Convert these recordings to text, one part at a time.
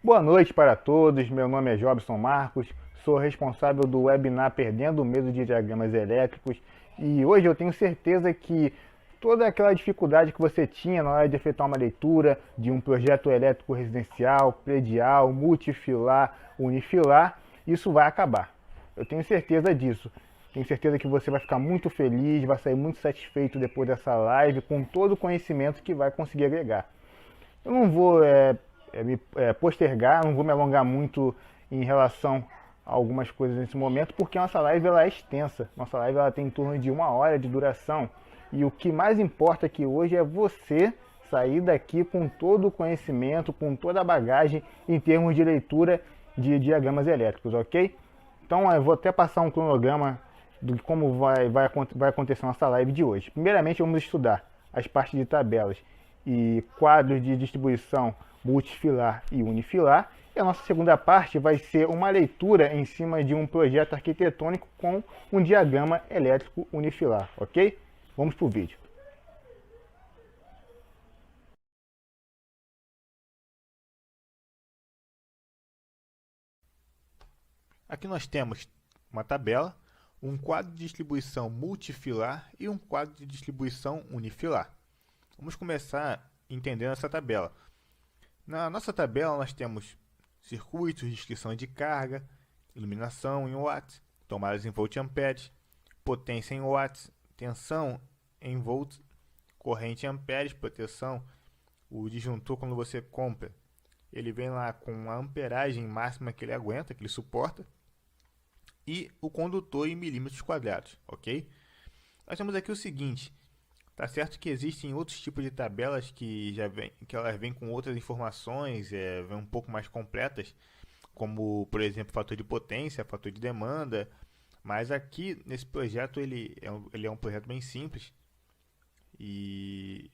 Boa noite para todos, meu nome é Jobson Marcos, sou responsável do webinar Perdendo o Medo de Diagramas Elétricos e hoje eu tenho certeza que toda aquela dificuldade que você tinha na hora de efetuar uma leitura de um projeto elétrico residencial, predial, multifilar, unifilar, isso vai acabar. Eu tenho certeza disso. Tenho certeza que você vai ficar muito feliz, vai sair muito satisfeito depois dessa live com todo o conhecimento que vai conseguir agregar. Eu não vou me postergar, não vou me alongar muito em relação a algumas coisas nesse momento, porque a nossa live ela é extensa. Nossa live ela tem em torno de 1 hora de duração. E o que mais importa aqui hoje é você sair daqui com todo o conhecimento, com toda a bagagem em termos de leitura de diagramas elétricos, ok? Então eu vou até passar um cronograma de como vai acontecer a nossa live de hoje. Primeiramente vamos estudar as partes de tabelas e quadros de distribuição multifilar e unifilar. E a nossa segunda parte vai ser uma leitura em cima de um projeto arquitetônico com um diagrama elétrico unifilar, ok? Vamos para o vídeo. Aqui nós temos uma tabela, um quadro de distribuição multifilar e um quadro de distribuição unifilar. Vamos começar entendendo essa tabela. Na nossa tabela nós temos circuitos, descrição de carga, iluminação em watts, tomadas em volt-amperes, potência em watts, tensão em volts, corrente em amperes, proteção. O disjuntor, quando você compra, ele vem lá com a amperagem máxima que ele aguenta, que ele suporta, e o condutor em milímetros quadrados, ok? Nós temos aqui o seguinte: tá certo que existem outros tipos de tabelas que elas vêm com outras informações, vêm um pouco mais completas, como por exemplo fator de potência, fator de demanda, mas aqui nesse projeto ele é um projeto bem simples e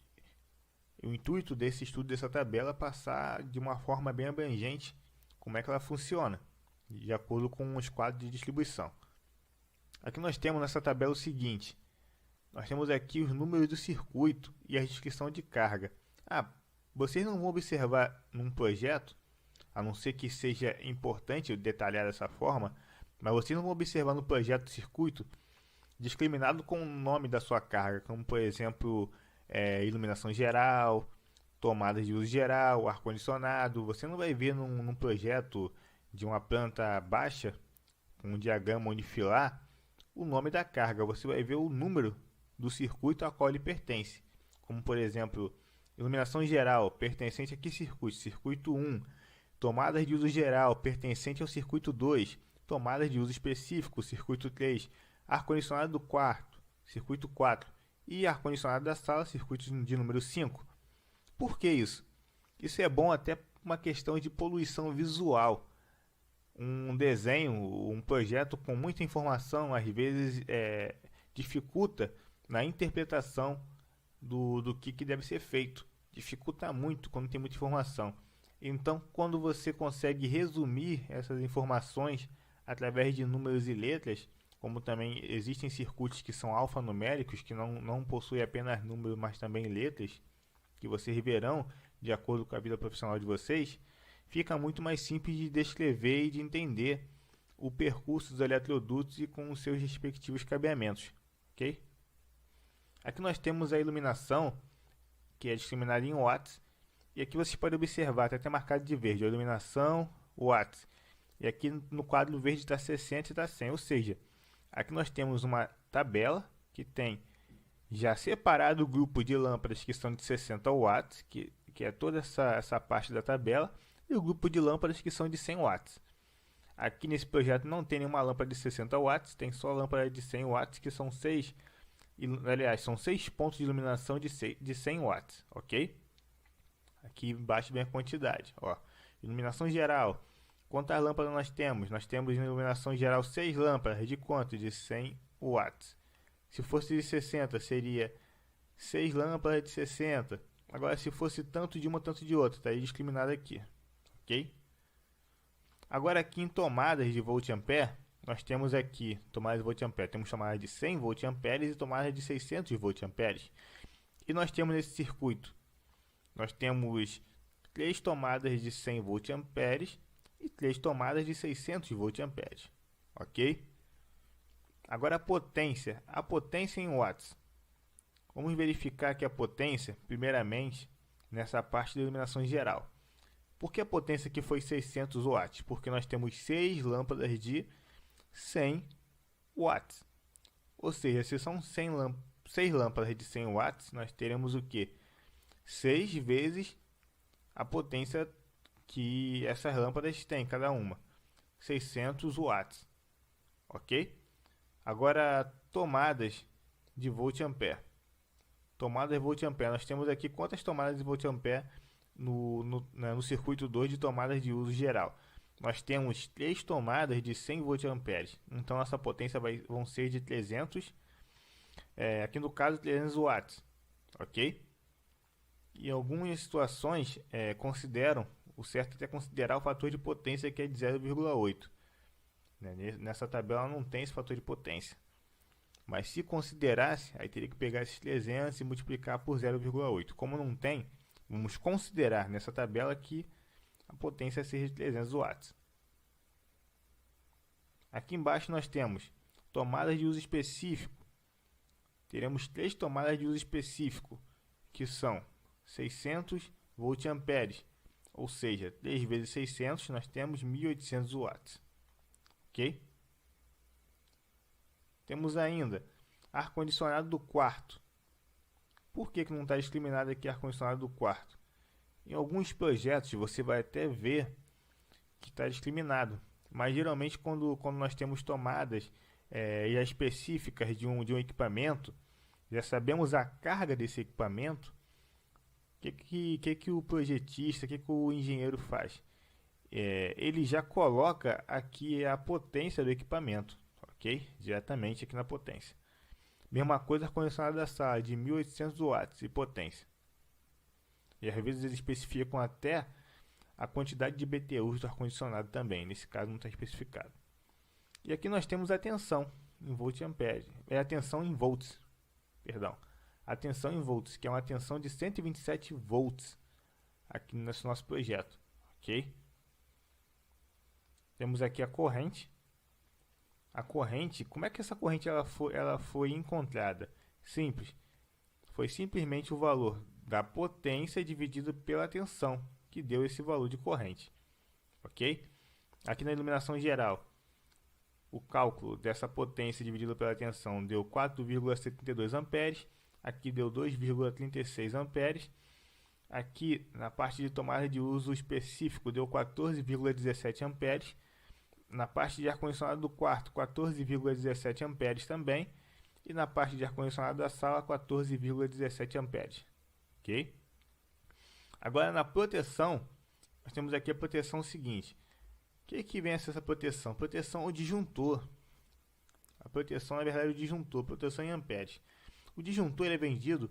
o intuito desse estudo dessa tabela é passar de uma forma bem abrangente como é que ela funciona, de acordo com os quadros de distribuição. Aqui nós temos nessa tabela o seguinte: nós temos aqui os números do circuito e a descrição de carga. Vocês não vão observar num projeto, a não ser que seja importante detalhar dessa forma, mas vocês não vão observar no projeto do circuito discriminado com o nome da sua carga, como por exemplo, iluminação geral, tomadas de uso geral, ar-condicionado. Você não vai ver num projeto de uma planta baixa, com um diagrama unifilar, o nome da carga. Você vai ver o número do circuito a qual ele pertence, como por exemplo, iluminação geral, pertencente a que circuito? Circuito 1. Tomadas de uso geral, pertencente ao circuito 2. Tomadas de uso específico, circuito 3. Ar-condicionado do quarto, circuito 4. E ar-condicionado da sala, circuito de número 5. Por que isso? Isso é bom até uma questão de poluição visual. Um desenho, um projeto com muita informação, às vezes dificulta na interpretação do que deve ser feito. Dificulta muito quando tem muita informação. Então, quando você consegue resumir essas informações através de números e letras, como também existem circuitos que são alfanuméricos, que não possuem apenas números, mas também letras, que vocês verão de acordo com a vida profissional de vocês, fica muito mais simples de descrever e de entender o percurso dos eletrodutos e com os seus respectivos cabeamentos, ok? Aqui nós temos a iluminação, que é discriminada em watts, e aqui vocês podem observar, está até marcado de verde, a iluminação, watts. E aqui no quadro verde está 60 e está 100, ou seja, aqui nós temos uma tabela que tem já separado o grupo de lâmpadas que são de 60 watts, que é toda essa parte da tabela, e o grupo de lâmpadas que são de 100 watts. Aqui nesse projeto não tem nenhuma lâmpada de 60 watts, tem só lâmpada de 100 watts, que são 6, aliás, são 6 pontos de iluminação de 100 watts, ok? Aqui embaixo vem a quantidade, ó. Iluminação geral. Quantas lâmpadas nós temos? Nós temos na iluminação geral 6 lâmpadas, de quanto? De 100 watts. Se fosse de 60, seria 6 lâmpadas de 60. Agora, se fosse tanto de uma, tanto de outra, estaria discriminado aqui, ok? Agora, aqui em tomadas de volt-ampere, nós temos aqui tomadas de volt-ampere. Temos tomadas de 100 volt-amperes e tomadas de 600 volt-amperes. E nós temos nesse circuito, nós temos 3 tomadas de 100 voltamperes e 3 tomadas de 600 voltamperes, ok? Agora a potência em watts. Vamos verificar que a potência, primeiramente, nessa parte da iluminação geral. Por que a potência aqui foi 600 watts? Porque nós temos 6 lâmpadas de 100 watts. Ou seja, se são 6 lâmpadas de 100 watts, nós teremos o quê? 6 vezes a potência que essas lâmpadas têm, cada uma. 600 watts. Ok? Agora, tomadas de volt-ampere. Tomadas de volt-ampere. Nós temos aqui quantas tomadas de volt-ampere no circuito 2 de tomadas de uso geral. Nós temos 3 tomadas de 100 voltamperes. Então, nossa potência vão ser de 300, aqui no caso 300 watts. Ok? Em algumas situações, o certo é considerar o fator de potência, que é de 0,8. Nessa tabela não tem esse fator de potência. Mas se considerasse, aí teria que pegar esses 300 e multiplicar por 0,8. Como não tem, vamos considerar nessa tabela que a potência seja de 300 watts. Aqui embaixo nós temos tomadas de uso específico. Teremos 3 tomadas de uso específico, que são 600 voltamperes. Ou seja, 3 vezes 600, nós temos 1.800 watts. Ok? Temos ainda ar-condicionado do quarto. Por que não está discriminado aqui ar-condicionado do quarto? Em alguns projetos você vai até ver que está discriminado. Mas geralmente quando nós temos tomadas já específicas de um equipamento, já sabemos a carga desse equipamento, o que o projetista, que o engenheiro faz? Ele já coloca aqui a potência do equipamento, ok? Diretamente aqui na potência. Mesma coisa ar-condicionado da sala, de 1.800 watts e potência. E às vezes eles especificam até a quantidade de BTUs do ar-condicionado também. Nesse caso não está especificado. E aqui nós temos a tensão em volt-ampere. A tensão em volts, perdão. A tensão em volts, que é uma tensão de 127 volts aqui nesse nosso projeto, ok? Temos aqui a corrente. A corrente, como é que essa corrente ela foi encontrada? Simples. Foi simplesmente o valor da potência dividido pela tensão, que deu esse valor de corrente. Ok? Aqui na iluminação geral, o cálculo dessa potência dividido pela tensão deu 4,72 amperes. Aqui deu 2,36 amperes. Aqui na parte de tomada de uso específico deu 14,17 amperes. Na parte de ar-condicionado do quarto, 14,17 amperes também. E na parte de ar-condicionado da sala, 14,17 amperes. Ok? Agora na proteção, nós temos aqui a proteção seguinte. O que vem essa proteção? Proteção ao disjuntor. A proteção, na verdade, é o disjuntor, proteção em amperes. O disjuntor ele é vendido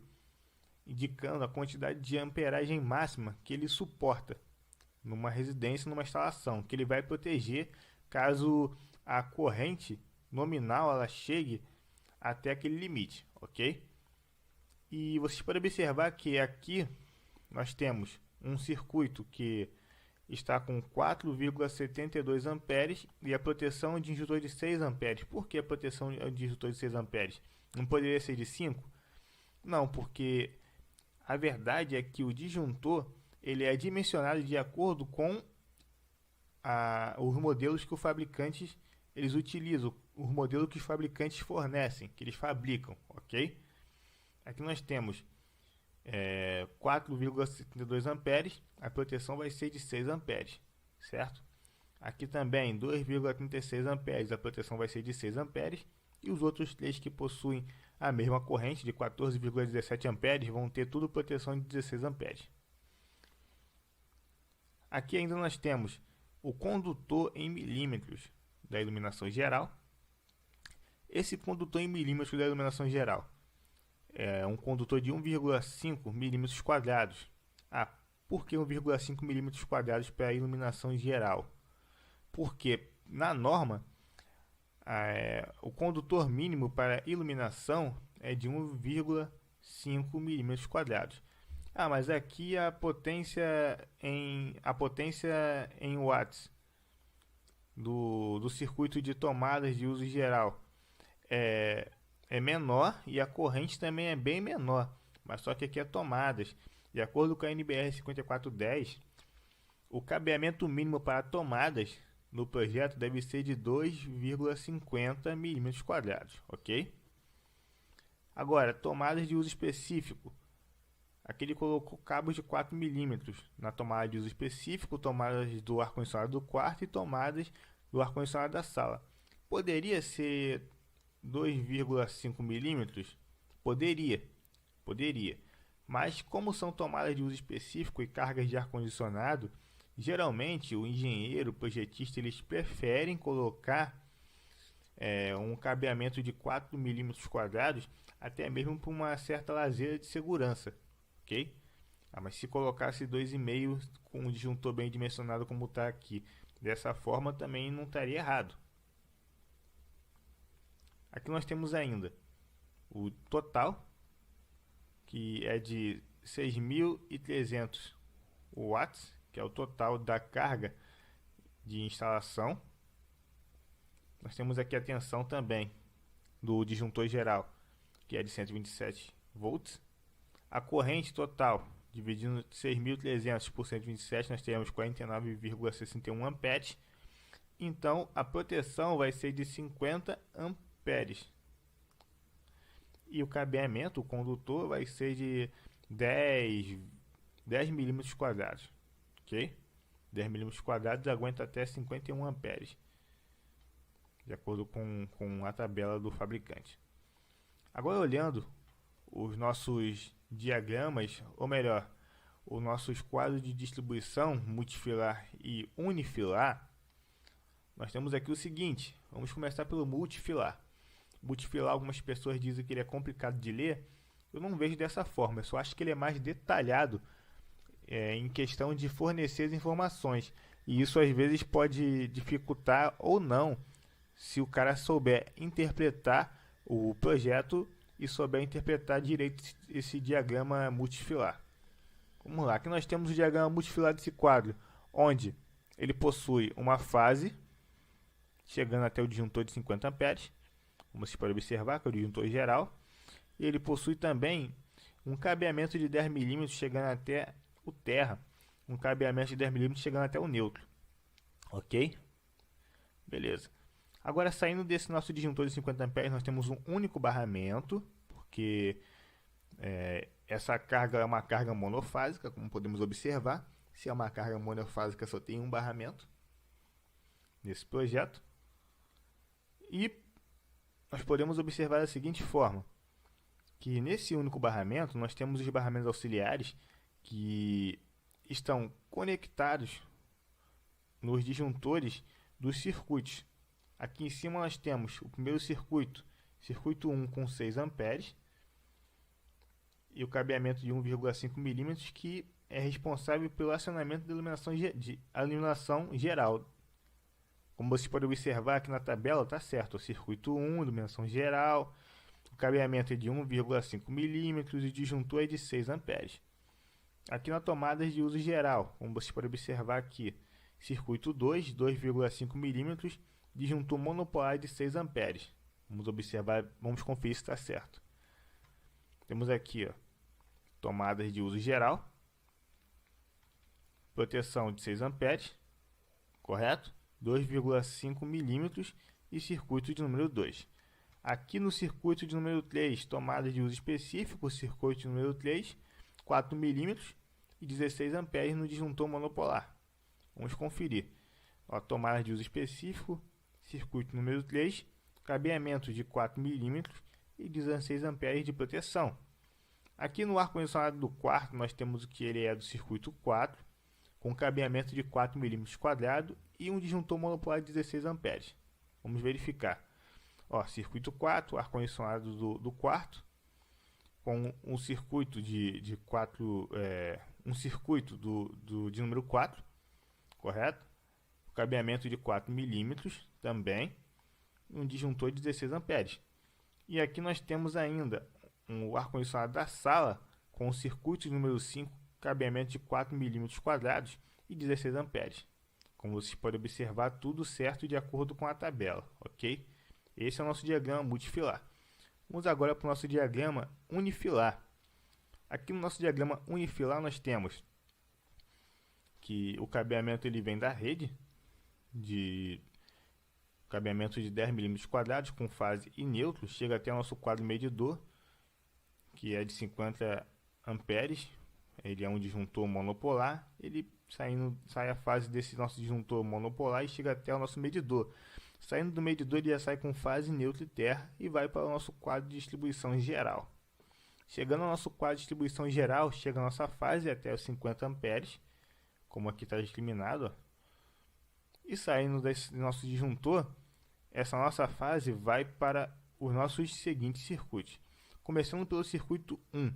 indicando a quantidade de amperagem máxima que ele suporta numa residência, numa instalação, que ele vai proteger caso a corrente nominal ela chegue até aquele limite, ok? E vocês podem observar que aqui nós temos um circuito que está com 4,72 amperes e a proteção de disjuntor de 6 amperes. Por que a proteção de disjuntor de 6 amperes? Não poderia ser de 5? Não, porque a verdade é que o disjuntor ele é dimensionado de acordo com os modelos que os fabricantes eles utilizam, os modelos que os fabricantes fornecem, que eles fabricam, ok? Aqui nós temos 4,72 amperes, a proteção vai ser de 6 amperes, certo? Aqui também 2,36 amperes, a proteção vai ser de 6 amperes, e os outros três que possuem a mesma corrente de 14,17 amperes vão ter tudo proteção de 16 amperes. Aqui ainda nós temos o condutor em milímetros da iluminação geral. Esse condutor em milímetros da iluminação geral é um condutor de 1,5 milímetros quadrados. Por que 1,5 milímetros quadrados para a iluminação geral? Porque na norma o condutor mínimo para iluminação é de 1,5 milímetros quadrados. Ah, mas aqui a potência em watts do circuito de tomadas de uso geral é, é menor e a corrente também é bem menor, mas só que aqui é tomadas. De acordo com a NBR 5410, o cabeamento mínimo para tomadas no projeto deve ser de 2,50 milímetros quadrados, ok? Agora, tomadas de uso específico. Aqui ele colocou cabos de 4 milímetros na tomada de uso específico, tomadas do ar-condicionado do quarto e tomadas do ar-condicionado da sala. Poderia ser 2,5 milímetros? Poderia. Mas como são tomadas de uso específico e cargas de ar-condicionado, geralmente o engenheiro, o projetista, eles preferem colocar um cabeamento de 4 milímetros quadrados, até mesmo por uma certa lazeira de segurança, ok? Ah, mas se colocasse 2,5 com um disjuntor bem dimensionado como está aqui, dessa forma também não estaria errado. Aqui nós temos ainda o total, que é de 6.300 watts, que é o total da carga de instalação. Nós temos aqui a tensão também do disjuntor geral, que é de 127 volts. A corrente total, dividindo 6.300 por 127, nós temos 49,61 amperes. Então, a proteção vai ser de 50 amperes. E o cabeamento, o condutor, vai ser de 10 milímetros quadrados. Ok? 10 milímetros quadrados aguenta até 51 amperes, de acordo com a tabela do fabricante. Agora, olhando os nossos diagramas, ou melhor, os nossos quadros de distribuição multifilar e unifilar, nós temos aqui o seguinte. Vamos começar pelo multifilar. Multifilar, algumas pessoas dizem que ele é complicado de ler. Eu não vejo dessa forma, eu só acho que ele é mais detalhado em questão de fornecer as informações. E isso às vezes pode dificultar ou não, se o cara souber interpretar o projeto e souber interpretar direito esse diagrama multifilar. Vamos lá, aqui nós temos o diagrama multifilar desse quadro, onde ele possui uma fase chegando até o disjuntor de 50 amperes, como você pode observar, que é o disjuntor geral, e ele possui também um cabeamento de 10 milímetros chegando até o terra, um cabeamento de 10 milímetros chegando até o neutro, ok? Beleza. Agora, saindo desse nosso disjuntor de 50 amperes, nós temos um único barramento, porque essa carga é uma carga monofásica, como podemos observar. Se é uma carga monofásica, só tem um barramento nesse projeto. E nós podemos observar da seguinte forma, que nesse único barramento, nós temos os barramentos auxiliares que estão conectados nos disjuntores dos circuitos. Aqui em cima nós temos o primeiro circuito, circuito 1 com 6 amperes, e o cabeamento de 1,5 milímetros, que é responsável pelo acionamento da iluminação geral. Como você pode observar aqui na tabela, está certo, o circuito 1, iluminação geral, o cabeamento é de 1,5 milímetros e o disjuntor é de 6 amperes. Aqui na tomada de uso geral, como você pode observar aqui, circuito 2, 2,5 milímetros, disjuntor monopolar de 6 amperes. Vamos observar, vamos conferir se está certo. Temos aqui, ó, tomadas de uso geral, proteção de 6 amperes, correto? 2,5 milímetros e circuito de número 2. Aqui no circuito de número 3, tomada de uso específico, circuito de número 3, 4 milímetros e 16 amperes no disjuntor monopolar. Vamos conferir. Ó, tomada de uso específico, circuito número 3, cabeamento de 4 milímetros e 16 amperes de proteção. Aqui no ar-condicionado do quarto, nós temos o que ele é do circuito 4, com cabeamento de 4 milímetros quadrado e um disjuntor monopolar de 16 amperes. Vamos verificar. Ó, circuito 4, ar-condicionado do quarto, com um circuito de número 4, correto? O cabeamento de 4 milímetros também, e um disjuntor de 16 amperes. E aqui nós temos ainda um ar-condicionado da sala com o circuito número 5, cabeamento de 4 mm² e 16 amperes. Como vocês podem observar, tudo certo de acordo com a tabela, ok? Esse é o nosso diagrama multifilar. Vamos agora para o nosso diagrama unifilar. Aqui no nosso diagrama unifilar nós temos que o cabeamento ele vem da rede, de cabeamento de 10 mm² com fase e neutro, chega até o nosso quadro medidor, que é de 50 amperes. Ele é um disjuntor monopolar, ele sai a fase desse nosso disjuntor monopolar e chega até o nosso medidor. Saindo do medidor, ele já sai com fase, neutro e terra e vai para o nosso quadro de distribuição geral. Chegando ao nosso quadro de distribuição geral, chega a nossa fase até os 50 amperes, como aqui está discriminado, ó. E saindo desse nosso disjuntor, essa nossa fase vai para os nossos seguintes circuitos. Começando pelo circuito 1,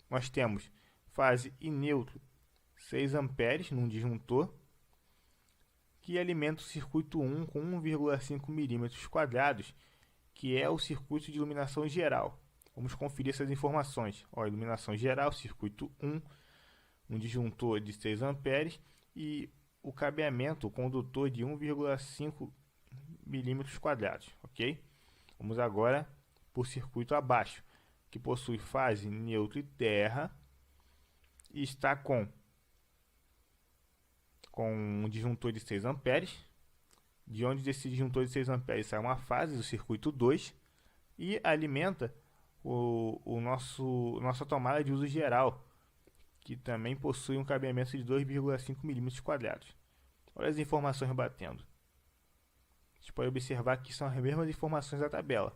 nós temos fase e neutro 6 amperes num disjuntor, que alimenta o circuito 1 com 1,5 mm², que é o circuito de iluminação geral. Vamos conferir essas informações. Ó, iluminação geral, circuito 1, um disjuntor de 6 amperes e o cabeamento, o condutor de 1,5 mm², ok? Vamos agora para o circuito abaixo, que possui fase, neutro e terra, e está com um disjuntor de 6 amperes, de onde desse disjuntor de 6 amperes sai uma fase do circuito 2 e alimenta nossa tomada de uso geral, que também possui um cabeamento de 2,5 mm². Olha as informações batendo. Vocês podem observar que são as mesmas informações da tabela.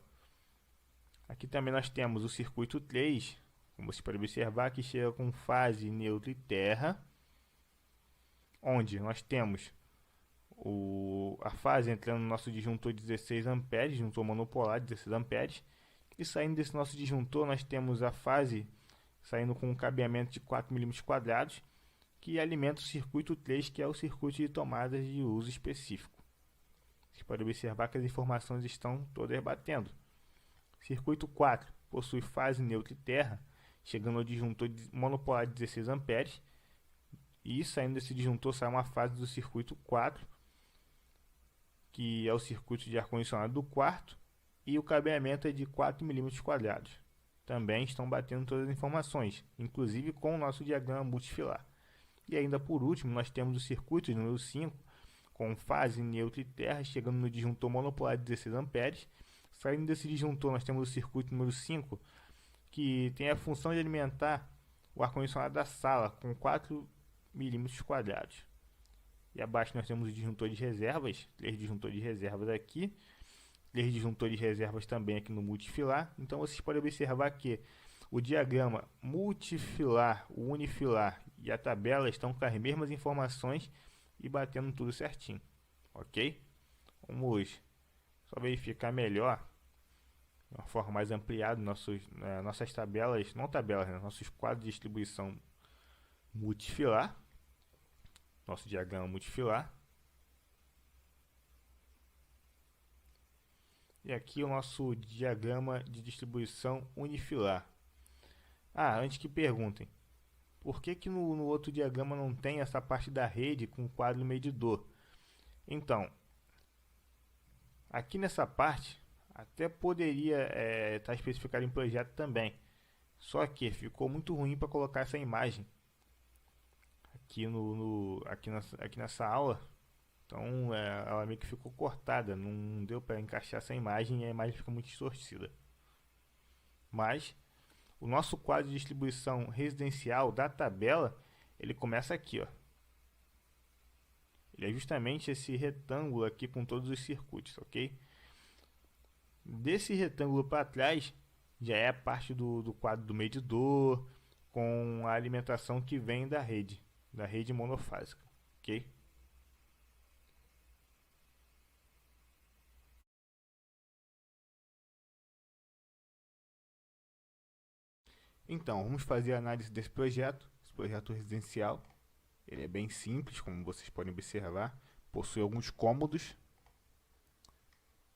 Aqui também nós temos o circuito 3, como você pode observar, que chega com fase, neutro e terra, onde nós temos a fase entrando no nosso disjuntor de 16 amperes, disjuntor monopolar de 16 amperes, e saindo desse nosso disjuntor nós temos a fase saindo com um cabeamento de 4 mm², que alimenta o circuito 3, que é o circuito de tomadas de uso específico. Vocês podem observar que as informações estão todas batendo. Circuito 4 possui fase, neutro e terra, chegando ao disjuntor monopolar de 16 amperes, e saindo desse disjuntor sai uma fase do circuito 4, que é o circuito de ar-condicionado do quarto, e o cabeamento é de 4 mm². Também estão batendo todas as informações, inclusive com o nosso diagrama multifilar. E ainda por último, nós temos o circuito número 5, com fase, neutro e terra, chegando no disjuntor monopolar de 16 amperes. Saindo desse disjuntor, nós temos o circuito número 5, que tem a função de alimentar o ar-condicionado da sala com 4 mm². E abaixo nós temos o disjuntor de reservas, 3 disjuntores de reservas aqui, 3 disjuntores de reservas também aqui no multifilar. Então vocês podem observar que o diagrama multifilar, o unifilar e a tabela estão com as mesmas informações e batendo tudo certinho, ok? Vamos só verificar melhor, de uma forma mais ampliada, nossas tabelas, não tabelas, né? Nossos quadros de distribuição multifilar, nosso diagrama multifilar. E aqui o nosso diagrama de distribuição unifilar. Antes que perguntem, por que no outro diagrama não tem essa parte da rede com o quadro medidor? Então, aqui nessa parte, até poderia estar especificado em projeto também, só que ficou muito ruim para colocar essa imagem aqui nessa aula. Então ela meio que ficou cortada, não deu para encaixar essa imagem e a imagem fica muito distorcida. Mas o nosso quadro de distribuição residencial da tabela, ele começa aqui, ó. Ele é justamente esse retângulo aqui com todos os circuitos, ok? Desse retângulo para trás já é a parte do quadro do medidor com a alimentação que vem da rede monofásica, ok? Então, vamos fazer a análise desse projeto. Esse projeto residencial, ele é bem simples, como vocês podem observar. Possui alguns cômodos.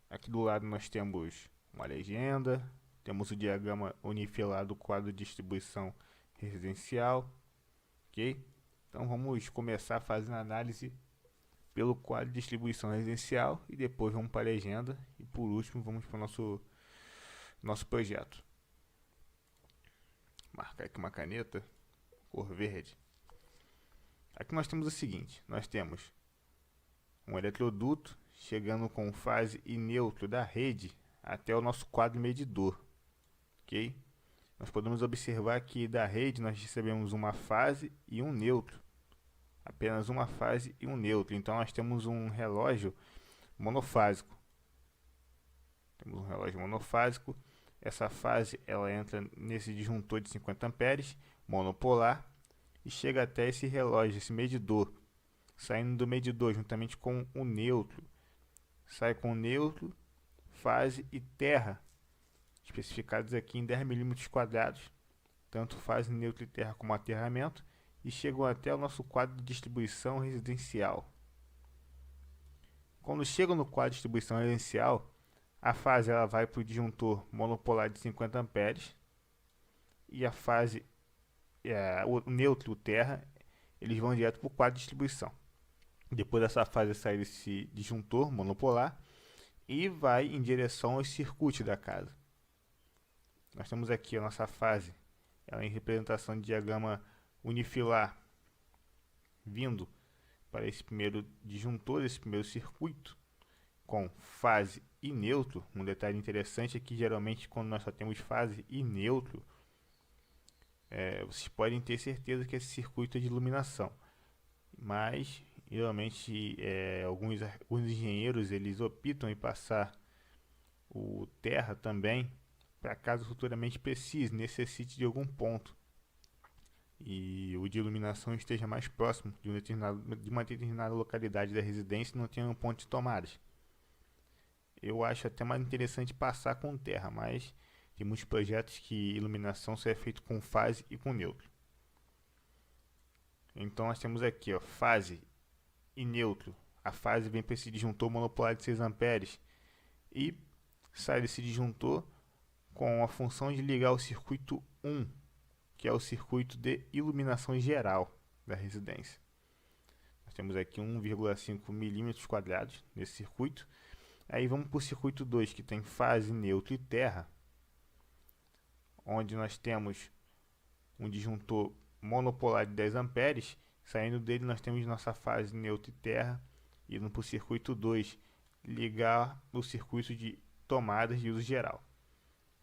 Aqui do lado nós temos uma legenda. Temos o diagrama unifilar do quadro de distribuição residencial, ok? Então vamos começar fazendo a análise pelo quadro de distribuição residencial e depois vamos para a legenda e por último vamos para o nosso projeto. Marcar aqui uma caneta, cor verde. Aqui nós temos o seguinte, nós temos um eletroduto chegando com fase e neutro da rede até o nosso quadro medidor, ok? Nós podemos observar que da rede nós recebemos uma fase e um neutro, apenas uma fase e um neutro, então nós temos um relógio monofásico. Essa fase ela entra nesse disjuntor de 50 amperes, monopolar, e chega até esse relógio, esse medidor, saindo do medidor juntamente com o neutro. Sai com neutro, fase e terra, especificados aqui em 10 milímetros quadrados, tanto fase, neutro e terra como aterramento, e chegam até o nosso quadro de distribuição residencial. Quando chegam no quadro de distribuição residencial, a fase ela vai para o disjuntor monopolar de 50 amperes e a fase, o neutro e o terra, eles vão direto para o quadro de distribuição. Depois dessa fase sai desse disjuntor monopolar e vai em direção aos circuitos da casa. Nós temos aqui a nossa fase, ela em representação de diagrama unifilar, vindo para esse primeiro disjuntor, esse primeiro circuito, com fase e neutro. Um detalhe interessante é que geralmente quando nós só temos fase e neutro, vocês podem ter certeza que esse circuito é de iluminação, mas geralmente alguns engenheiros eles optam em passar o terra também, para caso futuramente precise, necessite de algum ponto e o de iluminação esteja mais próximo de uma determinada localidade da residência e não tenha um ponto de tomadas. Eu acho até mais interessante passar com terra, mas tem muitos projetos que iluminação só é feito com fase e com neutro. Então nós temos aqui, fase e neutro. A fase vem para esse disjuntor monopolar de 6 amperes e sai desse disjuntor com a função de ligar o circuito 1, que é o circuito de iluminação geral da residência. Nós temos aqui 1,5 milímetros quadrados nesse circuito. Aí vamos para o circuito 2, que tem fase, neutro e terra, onde nós temos um disjuntor monopolar de 10 amperes. Saindo dele nós temos nossa fase, neutro e terra, indo para o circuito 2, ligar o circuito de tomadas de uso geral.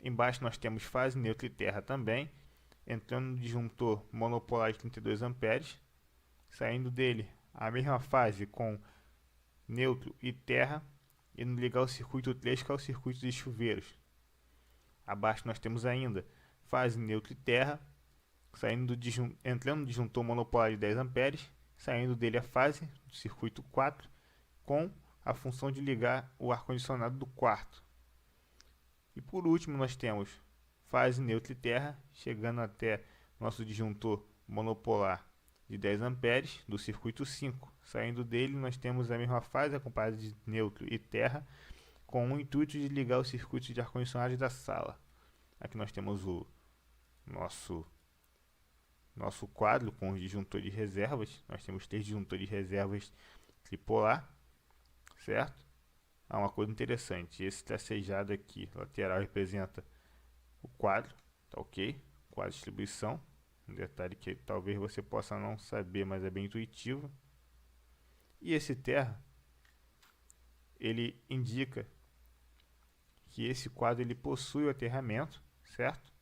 Embaixo nós temos fase, neutro e terra também, entrando no disjuntor monopolar de 32 amperes, saindo dele a mesma fase com neutro e terra, e ligar o circuito 3, que é o circuito de chuveiros. Abaixo nós temos ainda fase, neutro e terra, entrando no disjuntor monopolar de 10 amperes, saindo dele a fase do circuito 4, com a função de ligar o ar-condicionado do quarto. E por último nós temos fase, neutro e terra, chegando até nosso disjuntor monopolar de 10 amperes do circuito 5. Saindo dele nós temos a mesma fase acompanhada de neutro e terra, com o intuito de ligar os circuitos de ar-condicionado da sala. Aqui nós temos o nosso quadro com os disjuntores de reservas. Nós temos 3 disjuntores de reservas tripolar, certo? Uma coisa interessante, esse tracejado aqui lateral representa o quadro, tá ok? Quadro de distribuição, um detalhe que talvez você possa não saber, mas é bem intuitivo. E esse terra, ele indica que esse quadro ele possui o aterramento, certo?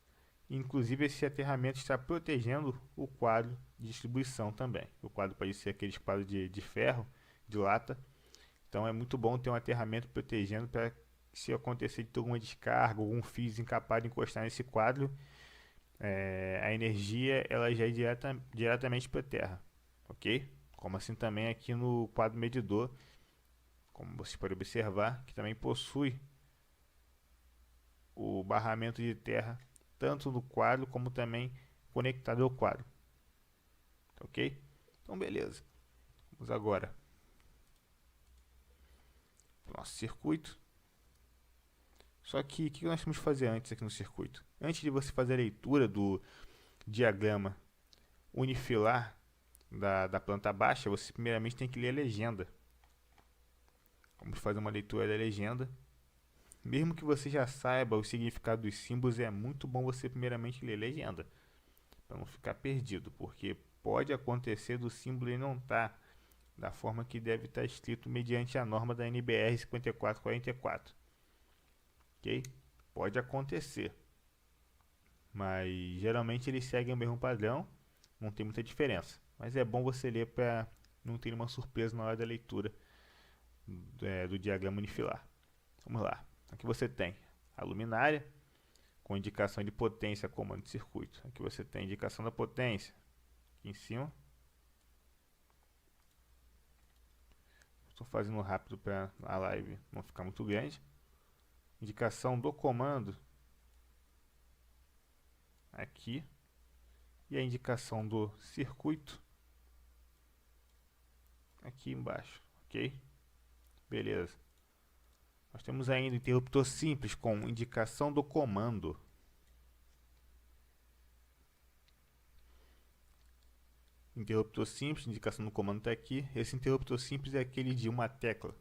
Inclusive esse aterramento está protegendo o quadro de distribuição também. O quadro pode ser aqueles quadros de ferro, de lata. Então é muito bom ter um aterramento protegendo para se acontecer de ter alguma descarga, algum fio incapaz de encostar nesse quadro, a energia ela já é diretamente para a terra, ok? Como assim também aqui no quadro medidor, como você pode observar, que também possui o barramento de terra tanto no quadro como também conectado ao quadro, ok? Então beleza, vamos agora para o nosso circuito. Só que o que nós temos que fazer antes aqui no circuito? Antes de você fazer a leitura diagrama unifilar da planta baixa, você primeiramente tem que ler a legenda. Vamos fazer uma leitura da legenda. Mesmo que você já saiba o significado dos símbolos, é muito bom você primeiramente ler a legenda, para não ficar perdido, porque pode acontecer do símbolo e não estar da forma que deve estar escrito mediante a norma da NBR 5444. Ok? Pode acontecer, mas geralmente eles seguem o mesmo padrão, não tem muita diferença. Mas é bom você ler para não ter uma surpresa na hora da leitura do diagrama unifilar. Vamos lá. Aqui você tem a luminária com indicação de potência, comando de circuito. Aqui você tem a indicação da potência aqui em cima. Estou fazendo rápido para a live não ficar muito grande. Indicação do comando aqui e a indicação do circuito aqui embaixo, ok? Beleza. Nós temos ainda o interruptor simples com indicação do comando. Interruptor simples, indicação do comando está aqui. Esse interruptor simples é aquele de uma tecla,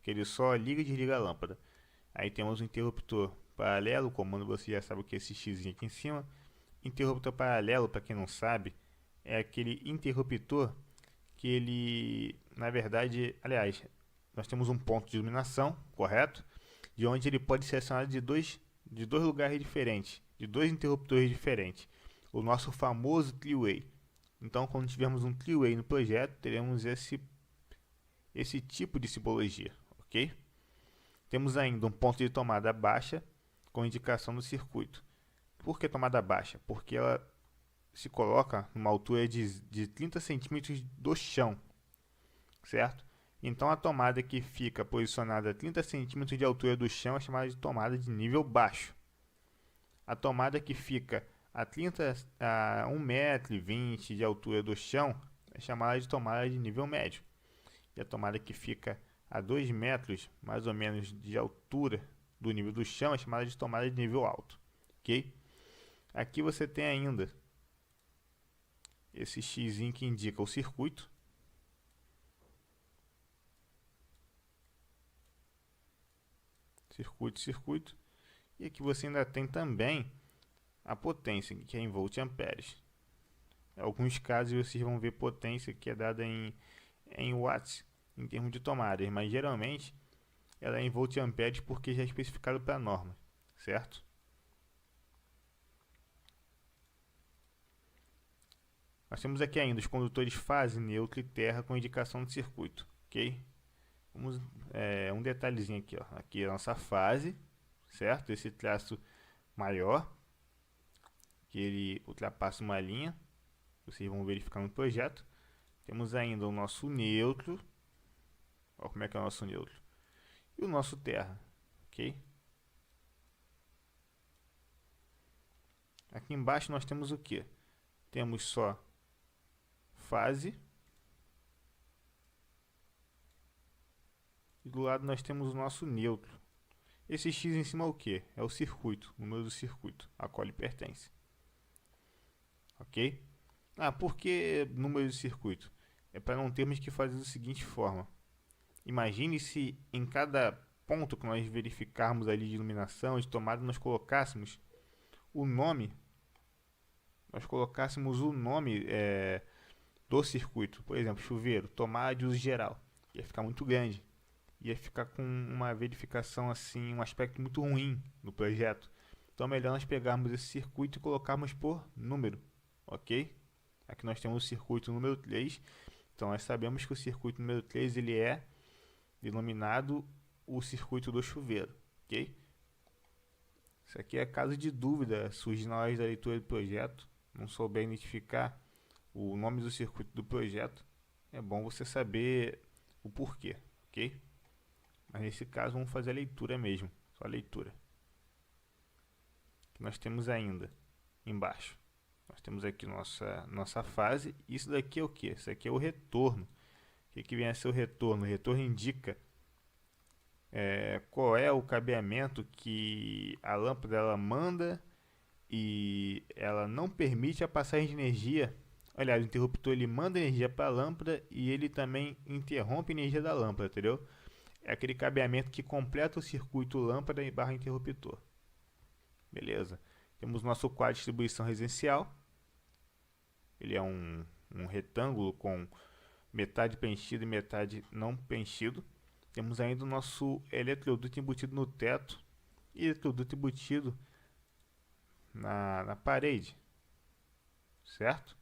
que ele só liga e desliga a lâmpada. Aí temos o interruptor paralelo, o comando você já sabe o que é esse x aqui em cima. Interruptor paralelo, para quem não sabe, é aquele interruptor que ele, na verdade, aliás, nós temos um ponto de iluminação, correto? De onde ele pode ser acionado de dois lugares diferentes, de dois interruptores diferentes. O nosso famoso three-way. Então, quando tivermos um three-way no projeto, teremos esse tipo de simbologia, ok? Temos ainda um ponto de tomada baixa com indicação do circuito. Por que tomada baixa? Porque ela se coloca numa altura de 30 centímetros do chão, certo? Então a tomada que fica posicionada a 30 centímetros de altura do chão é chamada de tomada de nível baixo. A tomada que fica a 1,20 m de altura do chão é chamada de tomada de nível médio. E a tomada que fica a 2 metros, mais ou menos, de altura do nível do chão é chamada de tomada de nível alto. Ok? Aqui você tem ainda esse X que indica o circuito. Circuito. E aqui você ainda tem também a potência, que é em volt-amperes. Em alguns casos vocês vão ver potência que é dada em watts, em termos de tomadas, mas geralmente ela é em volt-amperes porque já é especificado para a norma, certo? Nós temos aqui ainda os condutores fase, neutro e terra com indicação de circuito, ok? Vamos, um detalhezinho aqui, ó. Aqui é a nossa fase, certo? Esse traço maior, que ele ultrapassa uma linha, vocês vão verificar no projeto. Temos ainda o nosso neutro, olha como é que é o nosso neutro, e o nosso terra, ok? Aqui embaixo nós temos o que? Temos só fase, e do lado nós temos o nosso neutro. Esse X em cima é o que? É o circuito, o número do circuito, a qual ele pertence. Ok? Por que número de circuito? É para não termos que fazer da seguinte forma. Imagine se em cada ponto que nós verificarmos ali de iluminação, de tomada, nós colocássemos o nome, do circuito. Por exemplo, chuveiro, tomada de uso geral. Ia ficar muito grande. Ia ficar com uma verificação assim, um aspecto muito ruim no projeto. Então é melhor nós pegarmos esse circuito e colocarmos por número, ok? Aqui nós temos o circuito número 3. Então nós sabemos que o circuito número 3 ele é denominado o circuito do chuveiro, ok? Isso aqui é caso de dúvida, surge na hora da leitura do projeto, não souber identificar o nome do circuito do projeto, é bom você saber o porquê, ok? Mas nesse caso vamos fazer a leitura mesmo, só a leitura. Nós temos ainda embaixo, nós temos aqui nossa fase. Isso daqui é o que? Isso aqui é o retorno. O que vem a ser o retorno? O retorno indica qual é o cabeamento que a lâmpada ela manda e ela não permite a passagem de energia. Aliás, o interruptor ele manda energia para a lâmpada e ele também interrompe a energia da lâmpada, entendeu? É aquele cabeamento que completa o circuito lâmpada e barra interruptor. Beleza. Temos nosso quadro de distribuição residencial. Ele é um retângulo com metade preenchido e metade não preenchido. Temos ainda o nosso eletroduto embutido no teto e eletroduto embutido na parede, certo?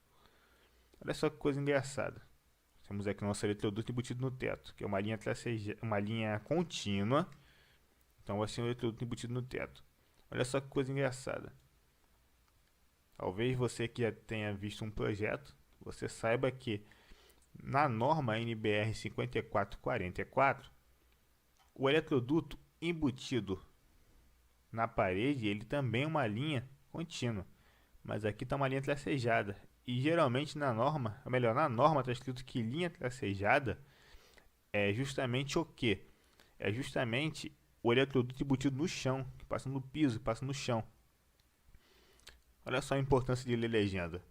Olha só que coisa engraçada. Temos aqui o nosso eletroduto embutido no teto, que é uma linha contínua. Então vai ser um eletroduto embutido no teto. Olha só que coisa engraçada. Talvez você que já tenha visto um projeto, você saiba que na norma NBR 5444, o eletroduto embutido na parede, ele também é uma linha contínua, mas aqui está uma linha tracejada. E geralmente na norma, ou melhor, na norma está escrito que linha tracejada é justamente o quê? É justamente o eletroduto embutido no chão, que passa no piso, que passa no chão. Olha só a importância de ler legenda.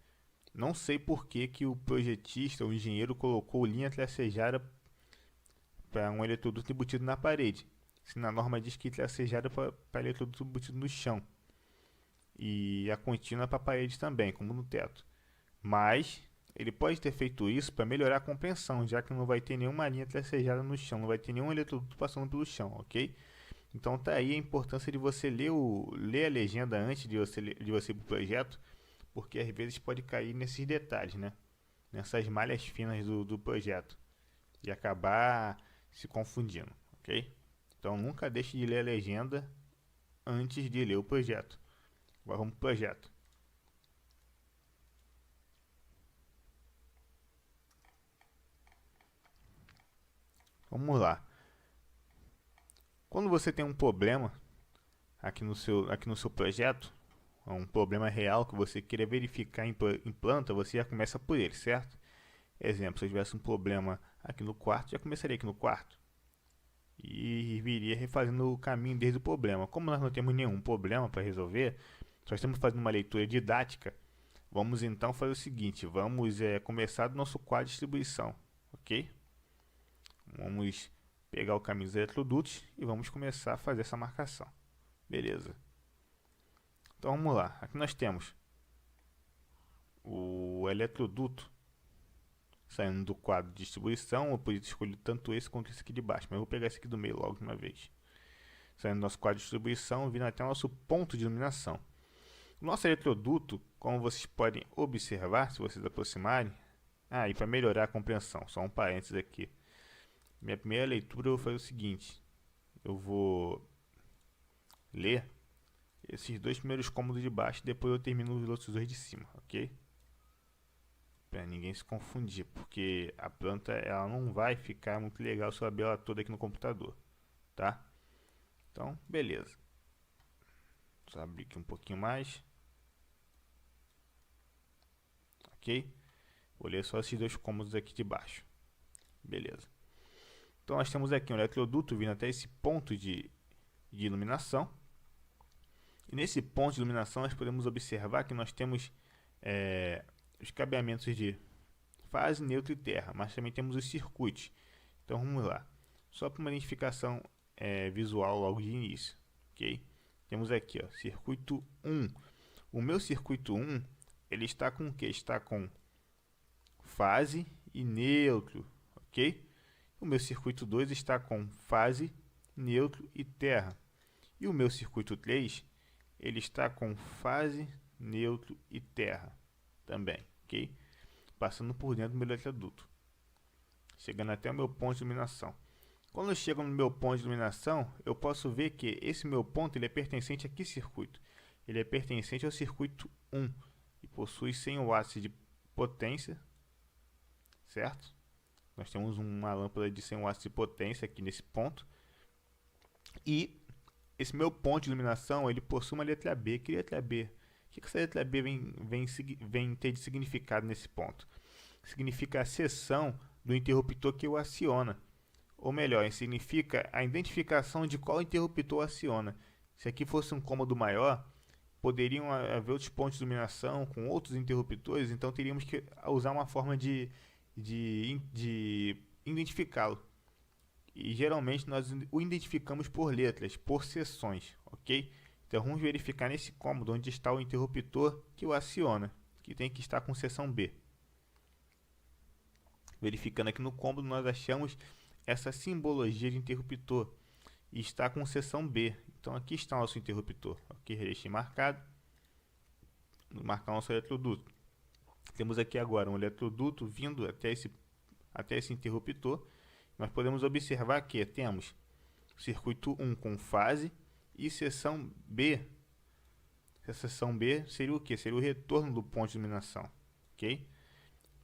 Não sei por que o projetista, o engenheiro, colocou linha tracejada para um eletroduto embutido na parede. Se na norma diz que tracejada para eletroduto embutido no chão. E a contínua para a parede também, como no teto. Mas ele pode ter feito isso para melhorar a compreensão, já que não vai ter nenhuma linha tracejada no chão, não vai ter nenhum eletroduto passando pelo chão, ok? Então tá aí a importância de você ler a legenda antes de você ir para o projeto, porque às vezes pode cair nesses detalhes, né? Nessas malhas finas do projeto e acabar se confundindo, ok? Então nunca deixe de ler a legenda antes de ler o projeto. Agora vamos para o projeto. Vamos lá. Quando você tem um problema aqui no seu projeto, um problema real que você queira verificar em planta, você já começa por ele, certo? Exemplo, se eu tivesse um problema aqui no quarto, já começaria aqui no quarto e viria refazendo o caminho desde o problema. Como nós não temos nenhum problema para resolver, só estamos fazendo uma leitura didática, vamos então fazer o seguinte, vamos começar do nosso quadro de distribuição, ok? Vamos pegar o caminho dos eletrodutos e vamos começar a fazer essa marcação. Beleza. Então vamos lá. Aqui nós temos o eletroduto saindo do quadro de distribuição. Eu podia escolher tanto esse quanto esse aqui de baixo, mas eu vou pegar esse aqui do meio logo de uma vez. Saindo do nosso quadro de distribuição, vindo até o nosso ponto de iluminação. O nosso eletroduto, como vocês podem observar, se vocês aproximarem, e para melhorar a compreensão, só um parênteses aqui. Minha primeira leitura eu vou fazer o seguinte, eu vou ler esses dois primeiros cômodos de baixo, depois eu termino os outros dois de cima, ok? Para ninguém se confundir, porque a planta ela não vai ficar muito legal se eu abrir ela toda aqui no computador, tá? Então, beleza. Só abrir aqui um pouquinho mais. Ok? Vou ler só esses dois cômodos aqui de baixo. Beleza. Então nós temos aqui um eletroduto vindo até esse ponto de iluminação. E nesse ponto de iluminação nós podemos observar que nós temos os cabeamentos de fase, neutro e terra, mas também temos os circuitos. Então vamos lá. Só para uma identificação visual logo de início. Ok? Temos aqui, ó, circuito 1. O meu circuito 1, ele está com o que? Está com fase e neutro, ok? O meu circuito 2 está com fase, neutro e terra. E o meu circuito 3, ele está com fase, neutro e terra também, ok? Passando por dentro do meu eletroduto, chegando até o meu ponto de iluminação. Quando eu chego no meu ponto de iluminação, eu posso ver que esse meu ponto ele é pertencente a que circuito? Ele é pertencente ao circuito 1 e possui 100 watts de potência, certo? Nós temos uma lâmpada de 100 watts de potência aqui nesse ponto. E esse meu ponto de iluminação, ele possui uma letra B. Que letra B? O que essa letra B vem ter de significado nesse ponto? Significa a seção do interruptor que o aciona. Ou melhor, significa a identificação de qual interruptor aciona. Se aqui fosse um cômodo maior, poderiam haver outros pontos de iluminação com outros interruptores, então teríamos que usar uma forma de identificá-lo. E geralmente nós o identificamos por letras, por seções, ok? Então vamos verificar nesse cômodo onde está o interruptor que o aciona, que tem que estar com seção B. Verificando aqui no cômodo, nós achamos essa simbologia de interruptor e está com seção B. Então aqui está o nosso interruptor. Ok, deixei marcado. Vamos marcar o nosso eletroduto. Temos aqui agora um eletroduto vindo até esse interruptor. Nós podemos observar que temos circuito 1 com fase e seção B. A seção B seria o que? Seria o retorno do ponto de iluminação. Ok?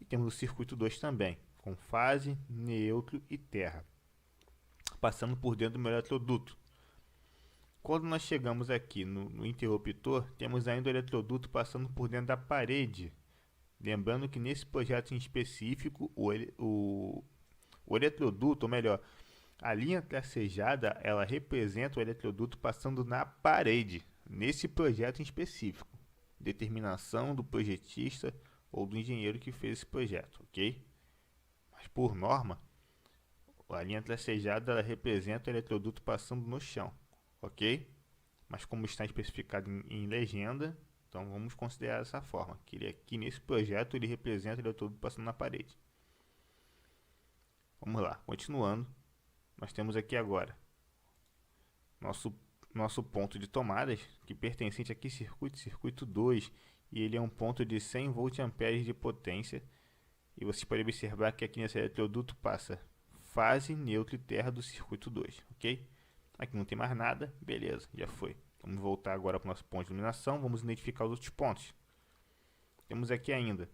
E temos o circuito 2 também, com fase, neutro e terra, passando por dentro do meu eletroduto. Quando nós chegamos aqui no interruptor, temos ainda o eletroduto passando por dentro da parede. Lembrando que nesse projeto em específico, o eletroduto, ou melhor, a linha tracejada, ela representa o eletroduto passando na parede, nesse projeto em específico. Determinação do projetista ou do engenheiro que fez esse projeto, ok? Mas por norma, a linha tracejada ela representa o eletroduto passando no chão, ok? Mas como está especificado em legenda, então vamos considerar dessa forma, que ele aqui nesse projeto ele representa o eletroduto passando na parede. Vamos lá, continuando, nós temos aqui agora nosso ponto de tomadas, que pertencente aqui circuito 2, e ele é um ponto de 100 voltamperes de potência, e você pode observar que aqui nesse eletroduto passa fase, neutro e terra do circuito 2, ok? Aqui não tem mais nada, beleza, já foi. Vamos voltar agora para o nosso ponto de iluminação, vamos identificar os outros pontos. Temos aqui ainda,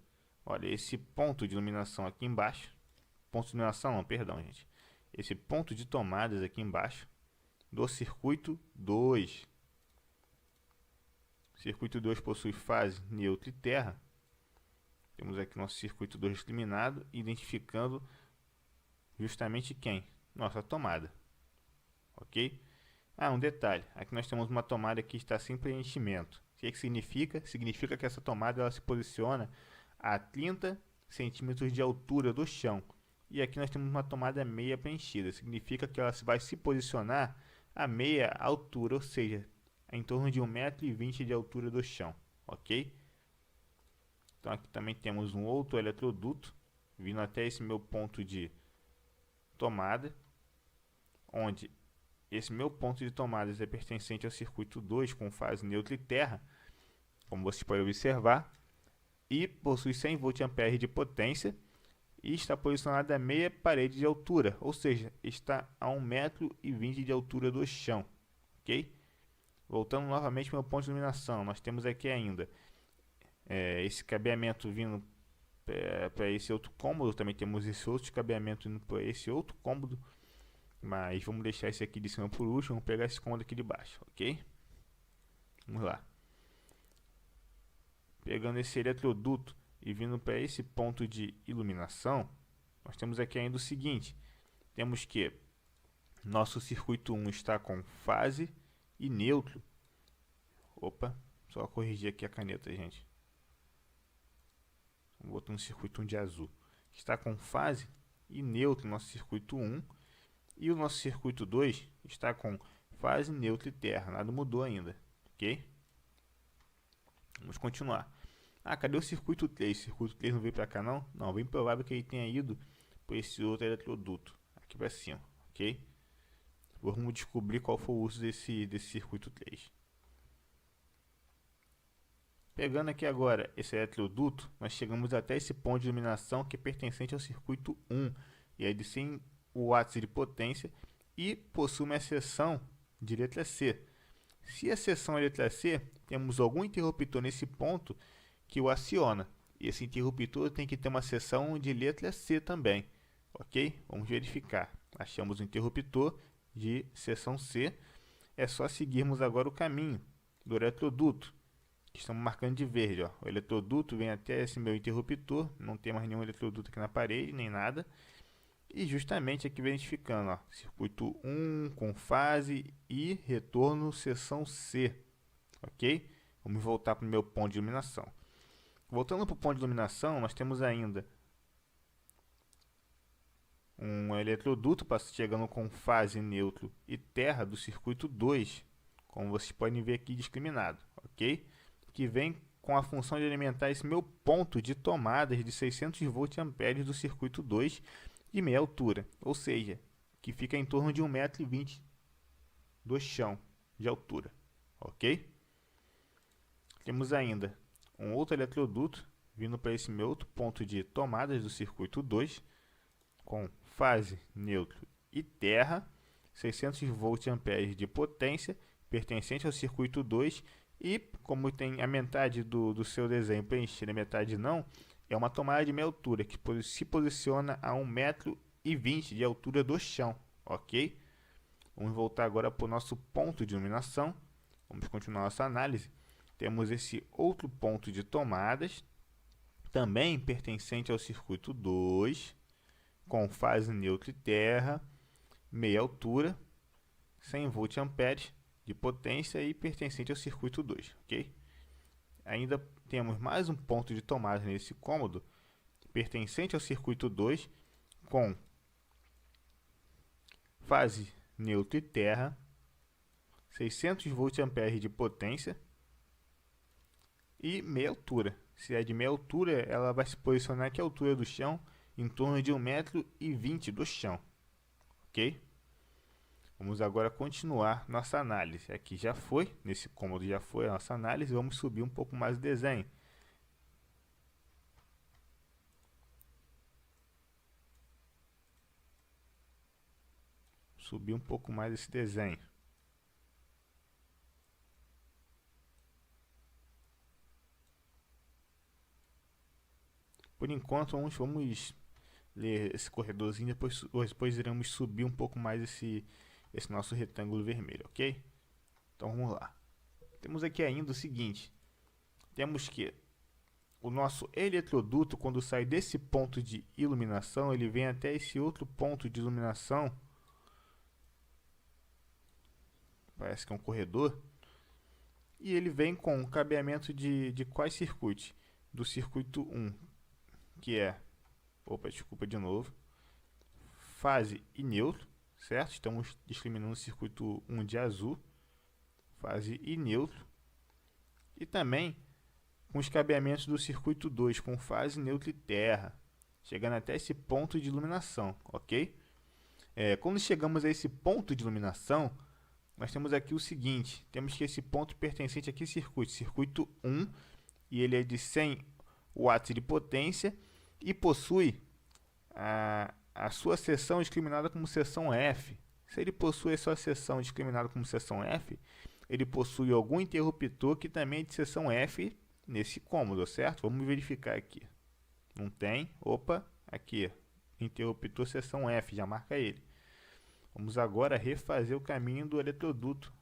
olha, esse ponto de iluminação aqui embaixo, ponto de iluminação não, perdão gente, esse ponto de tomadas aqui embaixo, do circuito 2. Circuito 2 possui fase, neutro e terra. Temos aqui nosso circuito 2 discriminado, identificando justamente quem? Nossa tomada. Ok? Um detalhe, aqui nós temos uma tomada que está sem preenchimento. O que significa? Significa que essa tomada ela se posiciona a 30 centímetros de altura do chão. E aqui nós temos uma tomada meia preenchida. Significa que ela vai se posicionar a meia altura, ou seja, em torno de 1,20 m de altura do chão, ok? Então aqui também temos um outro eletroduto vindo até esse meu ponto de tomada, onde esse meu ponto de tomadas é pertencente ao circuito 2 com fase neutra e terra, como você pode observar, e possui 100 voltamperes de potência e está posicionado a meia parede de altura, ou seja, está a 1,20 m de altura do chão, ok? Voltando novamente para o meu ponto de iluminação, nós temos aqui ainda esse cabeamento vindo para esse outro cômodo, também temos esse outro cabeamento indo para esse outro cômodo, mas vamos deixar esse aqui de cima por último, vamos pegar esse cômodo aqui de baixo, ok? Vamos lá. Pegando esse eletroduto e vindo para esse ponto de iluminação, nós temos aqui ainda o seguinte, temos que nosso circuito 1 está com fase e neutro. Opa, só corrigir aqui a caneta, gente. Vou botar um circuito 1 de azul. Está com fase e neutro nosso circuito 1. E o nosso circuito 2 está com fase, neutro e terra. Nada mudou ainda, ok? Vamos continuar. Cadê o circuito 3? O circuito 3 não veio para cá não? Não, bem provável que ele tenha ido por esse outro eletroduto. Aqui para cima, ok? Vamos descobrir qual foi o uso desse circuito 3. Pegando aqui agora esse eletroduto, nós chegamos até esse ponto de iluminação que é pertencente ao circuito 1. E é de 100 watts de potência e possui uma seção de letra C. Se a seção é letra C, temos algum interruptor nesse ponto que o aciona. E esse interruptor tem que ter uma seção de letra C também. Ok? Vamos verificar. Achamos o interruptor de seção C. É só seguirmos agora o caminho do eletroduto, que estamos marcando de verde. Ó. O eletroduto vem até esse meu interruptor. Não tem mais nenhum eletroduto aqui na parede, nem nada. E justamente aqui verificando, ó, circuito 1 com fase e retorno seção C, ok? Vamos voltar para o meu ponto de iluminação. Voltando para o ponto de iluminação, nós temos ainda um eletroduto chegando com fase, neutro e terra do circuito 2, como vocês podem ver aqui discriminado, ok? Que vem com a função de alimentar esse meu ponto de tomadas de 600 volts-amperes do circuito 2 de meia altura, ou seja, que fica em torno de 1,20 m do chão de altura, ok? Temos ainda um outro eletroduto vindo para esse meu outro ponto de tomadas do circuito 2, com fase, neutro e terra, 600 volts-amperes de potência, pertencente ao circuito 2, e como tem a metade do seu desenho preenchida e a metade não, é uma tomada de meia altura, que se posiciona a 1,20 m de altura do chão, ok? Vamos voltar agora para o nosso ponto de iluminação, vamos continuar nossa análise. Temos esse outro ponto de tomadas, também pertencente ao circuito 2, com fase, neutro e terra, meia altura, 100 volts-amperes de potência e pertencente ao circuito 2, ok? Ainda temos mais um ponto de tomada nesse cômodo, pertencente ao circuito 2, com fase, neutro e terra, 600 volts-amperes de potência e meia altura. Se é de meia altura, ela vai se posicionar aqui à altura do chão, em torno de 1,20 m do chão, ok? Vamos agora continuar nossa análise. Aqui já foi, nesse cômodo já foi a nossa análise, vamos subir um pouco mais o desenho. Subir um pouco mais esse desenho. Por enquanto, vamos ler esse corredorzinho, depois iremos subir um pouco mais esse nosso retângulo vermelho, ok? Então vamos lá. Temos aqui ainda o seguinte, temos que o nosso eletroduto, quando sai desse ponto de iluminação, ele vem até esse outro ponto de iluminação, parece que é um corredor, e ele vem com um cabeamento de quais circuitos? Do circuito 1, que é, desculpa de novo, fase e neutro, certo? Estamos discriminando o circuito 1 de azul, fase e neutro, e também com os cabeamentos do circuito 2, com fase, neutro e terra, chegando até esse ponto de iluminação, ok? Quando chegamos a esse ponto de iluminação, nós temos aqui o seguinte, temos que esse ponto pertencente aqui circuito 1, e ele é de 100 watts de potência, e possui a sua seção discriminada como seção F. Se ele possui a sua seção discriminada como seção F, ele possui algum interruptor que também é de seção F nesse cômodo, certo? Vamos verificar aqui. Não tem? Opa, aqui, interruptor seção F, já marca ele. Vamos agora refazer o caminho do eletroduto,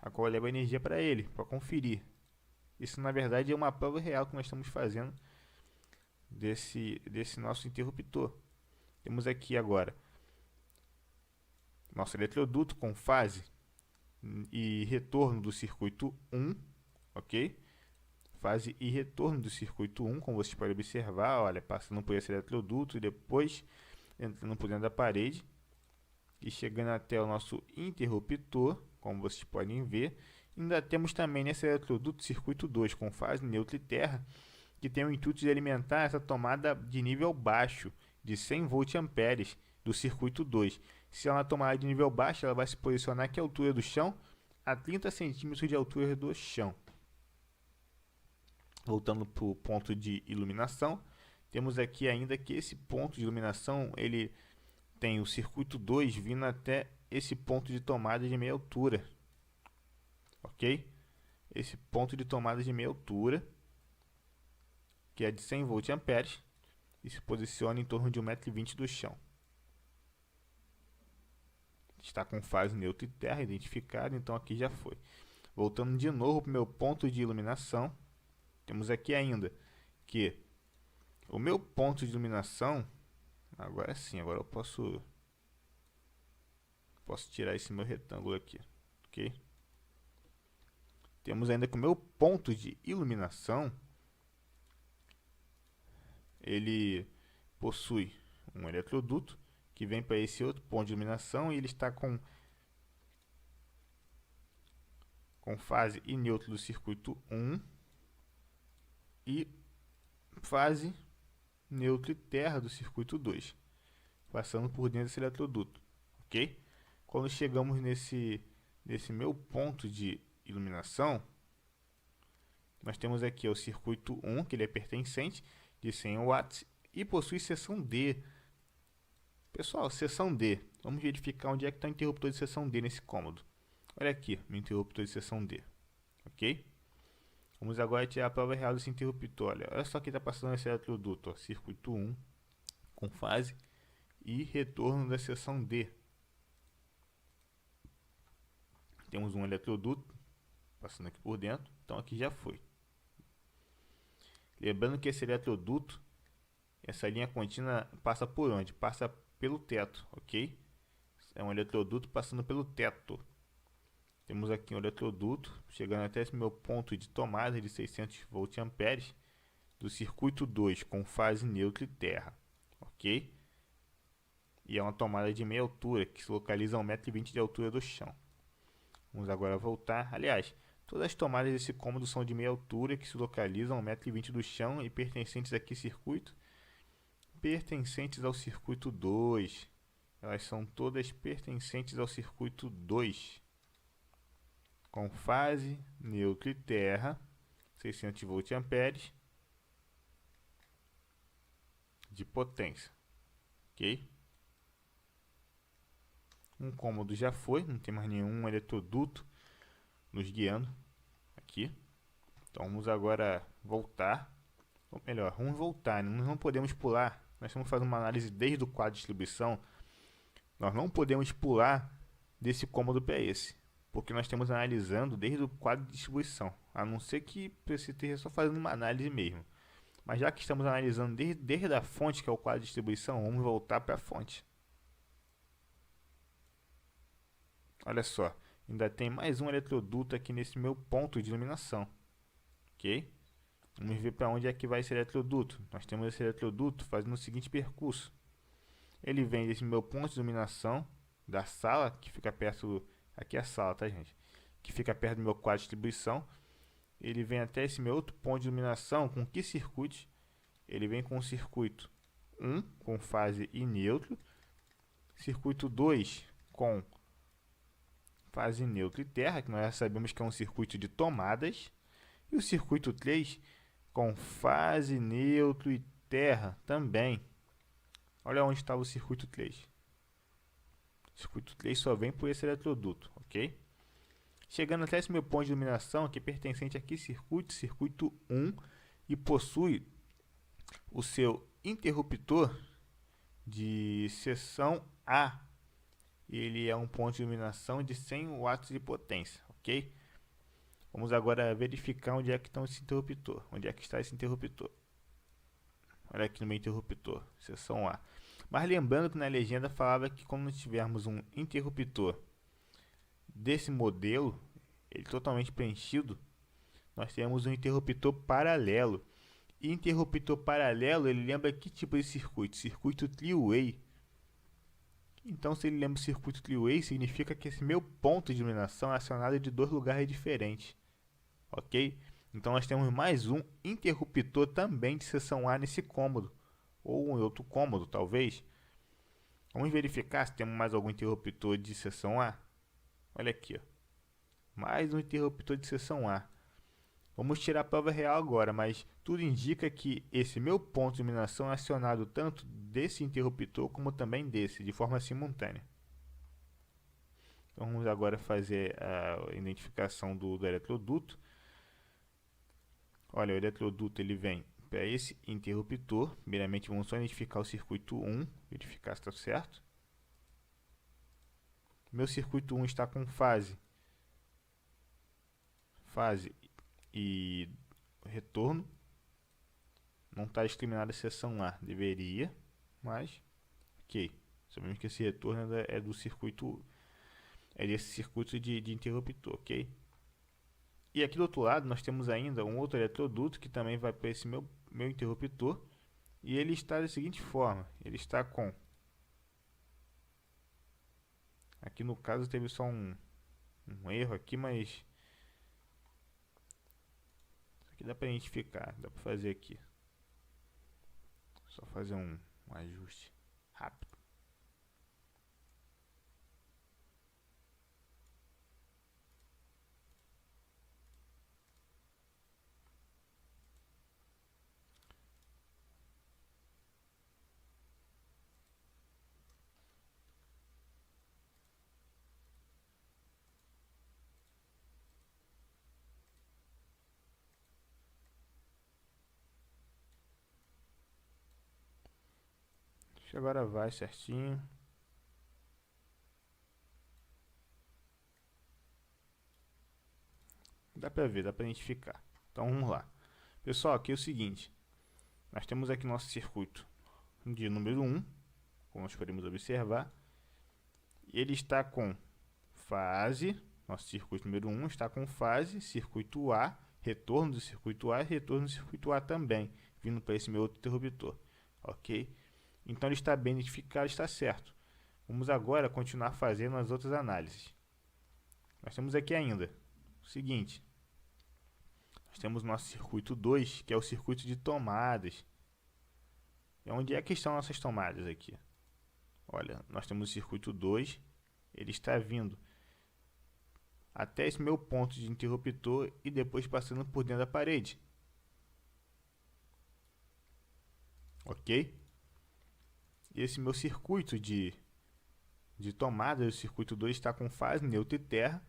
a qual leva energia para ele, para conferir. Isso, na verdade, é uma prova real que nós estamos fazendo desse nosso interruptor. Temos aqui agora nosso eletroduto com fase e retorno do circuito 1, ok? Fase e retorno do circuito 1, como vocês podem observar, olha, passando por esse eletroduto e depois entrando por dentro da parede e chegando até o nosso interruptor, como vocês podem ver. Ainda temos também nesse eletroduto circuito 2 com fase, neutro e terra, que tem o intuito de alimentar essa tomada de nível baixo, de 100 volts-amperes do circuito 2. Se ela é uma tomada de nível baixo, ela vai se posicionar aqui à altura do chão, a 30 centímetros de altura do chão. Voltando para o ponto de iluminação, temos aqui ainda que esse ponto de iluminação, ele tem o circuito 2 vindo até esse ponto de tomada de meia altura, ok? Esse ponto de tomada de meia altura, que é de 100 volts-amperes, e se posiciona em torno de 1,20 m do chão. Está com fase, neutro e terra identificado, então aqui já foi. Voltando de novo para o meu ponto de iluminação, temos aqui ainda que o meu ponto de iluminação, agora sim, agora eu posso tirar esse meu retângulo aqui, ok? temos ainda que o meu ponto de iluminação, ele possui um eletroduto que vem para esse outro ponto de iluminação e ele está com fase e neutro do circuito 1 e fase, neutro e terra do circuito 2, passando por dentro desse eletroduto, ok? Quando chegamos nesse meu ponto de iluminação, nós temos aqui o circuito 1, que ele é pertencente, de 100 watts, e possui seção D. Pessoal, seção D, vamos verificar onde é que está o interruptor de seção D nesse cômodo. Olha aqui, meu interruptor de seção D, ok? Vamos agora tirar a prova real desse interruptor. Olha só que está passando esse eletroduto, ó, circuito 1, com fase e retorno da seção D. Temos um eletroduto passando aqui por dentro, então aqui já foi. Lembrando que esse eletroduto, essa linha contínua passa por onde? Passa pelo teto, ok? É um eletroduto passando pelo teto. Temos aqui um eletroduto chegando até esse meu ponto de tomada de 600 volts do circuito 2 com fase neutra e terra, ok? E é uma tomada de meia altura que se localiza a 1,20 m de altura do chão. Vamos agora voltar. Aliás, todas as tomadas desse cômodo são de meia altura que se localizam a 1,20 m do chão e pertencentes a que circuito? Pertencentes ao circuito 2. Elas são todas pertencentes ao circuito 2. Com fase, neutro e terra, 600 volts de potência, ok? Um cômodo já foi, não tem mais nenhum eletroduto nos guiando aqui. Então vamos agora voltar, ou melhor, vamos voltar, nós não podemos pular. Nós estamos fazendo uma análise desde o quadro de distribuição, nós não podemos pular desse cômodo para esse, porque nós estamos analisando desde o quadro de distribuição, a não ser que você esteja só fazendo uma análise mesmo. Mas já que estamos analisando desde a fonte, que é o quadro de distribuição, vamos voltar para a fonte. Olha só, ainda tem mais um eletroduto aqui nesse meu ponto de iluminação, ok? Vamos ver para onde é que vai esse eletroduto. Nós temos esse eletroduto fazendo o seguinte percurso. Ele vem desse meu ponto de iluminação, da sala, que fica perto... Aqui é a sala, tá, gente? Que fica perto do meu quadro de distribuição. Ele vem até esse meu outro ponto de iluminação. Com que circuito? Ele vem com o circuito 1, com fase e neutro. Circuito 2, com fase neutro e terra, que nós já sabemos que é um circuito de tomadas. E o circuito 3, com fase, neutro e terra também. Olha onde estava o circuito 3. O circuito 3 só vem por esse eletroduto, ok? Chegando até esse meu ponto de iluminação, que é pertencente aqui circuito 1, e possui o seu interruptor de seção A. Ele é um ponto de iluminação de 100 watts de potência, ok? Vamos agora verificar onde é que está esse interruptor. Onde é que está esse interruptor? Olha aqui no meu interruptor, seção A. Mas lembrando que na legenda falava que quando tivermos um interruptor desse modelo, ele totalmente preenchido, nós temos um interruptor paralelo. E interruptor paralelo, ele lembra que tipo de circuito? Circuito three-way. Então, se ele lembra o circuito three-way, significa que esse meu ponto de iluminação é acionado de dois lugares diferentes, ok? Então, nós temos mais um interruptor também de seção A nesse cômodo, ou um outro cômodo, talvez. Vamos verificar se temos mais algum interruptor de seção A. Olha aqui, ó. Mais um interruptor de seção A. Vamos tirar a prova real agora, mas tudo indica que esse meu ponto de iluminação é acionado tanto desse interruptor como também desse, de forma simultânea. Então vamos agora fazer a identificação do eletroduto. Olha, o eletroduto ele vem para esse interruptor. Primeiramente vamos só identificar o circuito 1, verificar se está certo. Meu circuito 1 está com fase e retorno. Não está discriminada a seção A, deveria, mas ok. Sabemos que esse retorno é do circuito, é desse circuito de interruptor, ok? E aqui do outro lado nós temos ainda um outro eletroduto que também vai para esse meu interruptor. E ele está da seguinte forma, ele está com... Aqui no caso teve só um erro aqui, mas... Isso aqui dá para identificar, dá para fazer aqui. Só fazer um ajuste rápido. Agora vai certinho. Dá pra ver, dá pra identificar. Então vamos lá. Pessoal, aqui é o seguinte. Nós temos aqui nosso circuito de número 1, como nós podemos observar. E ele está com fase, nosso circuito número 1 está com fase, circuito A, retorno do circuito A e retorno do circuito A também, vindo para esse meu outro interruptor. Ok? Então ele está bem identificado, está certo. Vamos agora continuar fazendo as outras análises. Nós temos aqui ainda o seguinte. Nós temos nosso circuito 2, que é o circuito de tomadas. E onde é que estão nossas tomadas aqui? Olha, nós temos o circuito 2, ele está vindo até esse meu ponto de interruptor e depois passando por dentro da parede. Ok? E esse meu circuito de tomada, o circuito 2 está com fase, neutro e terra.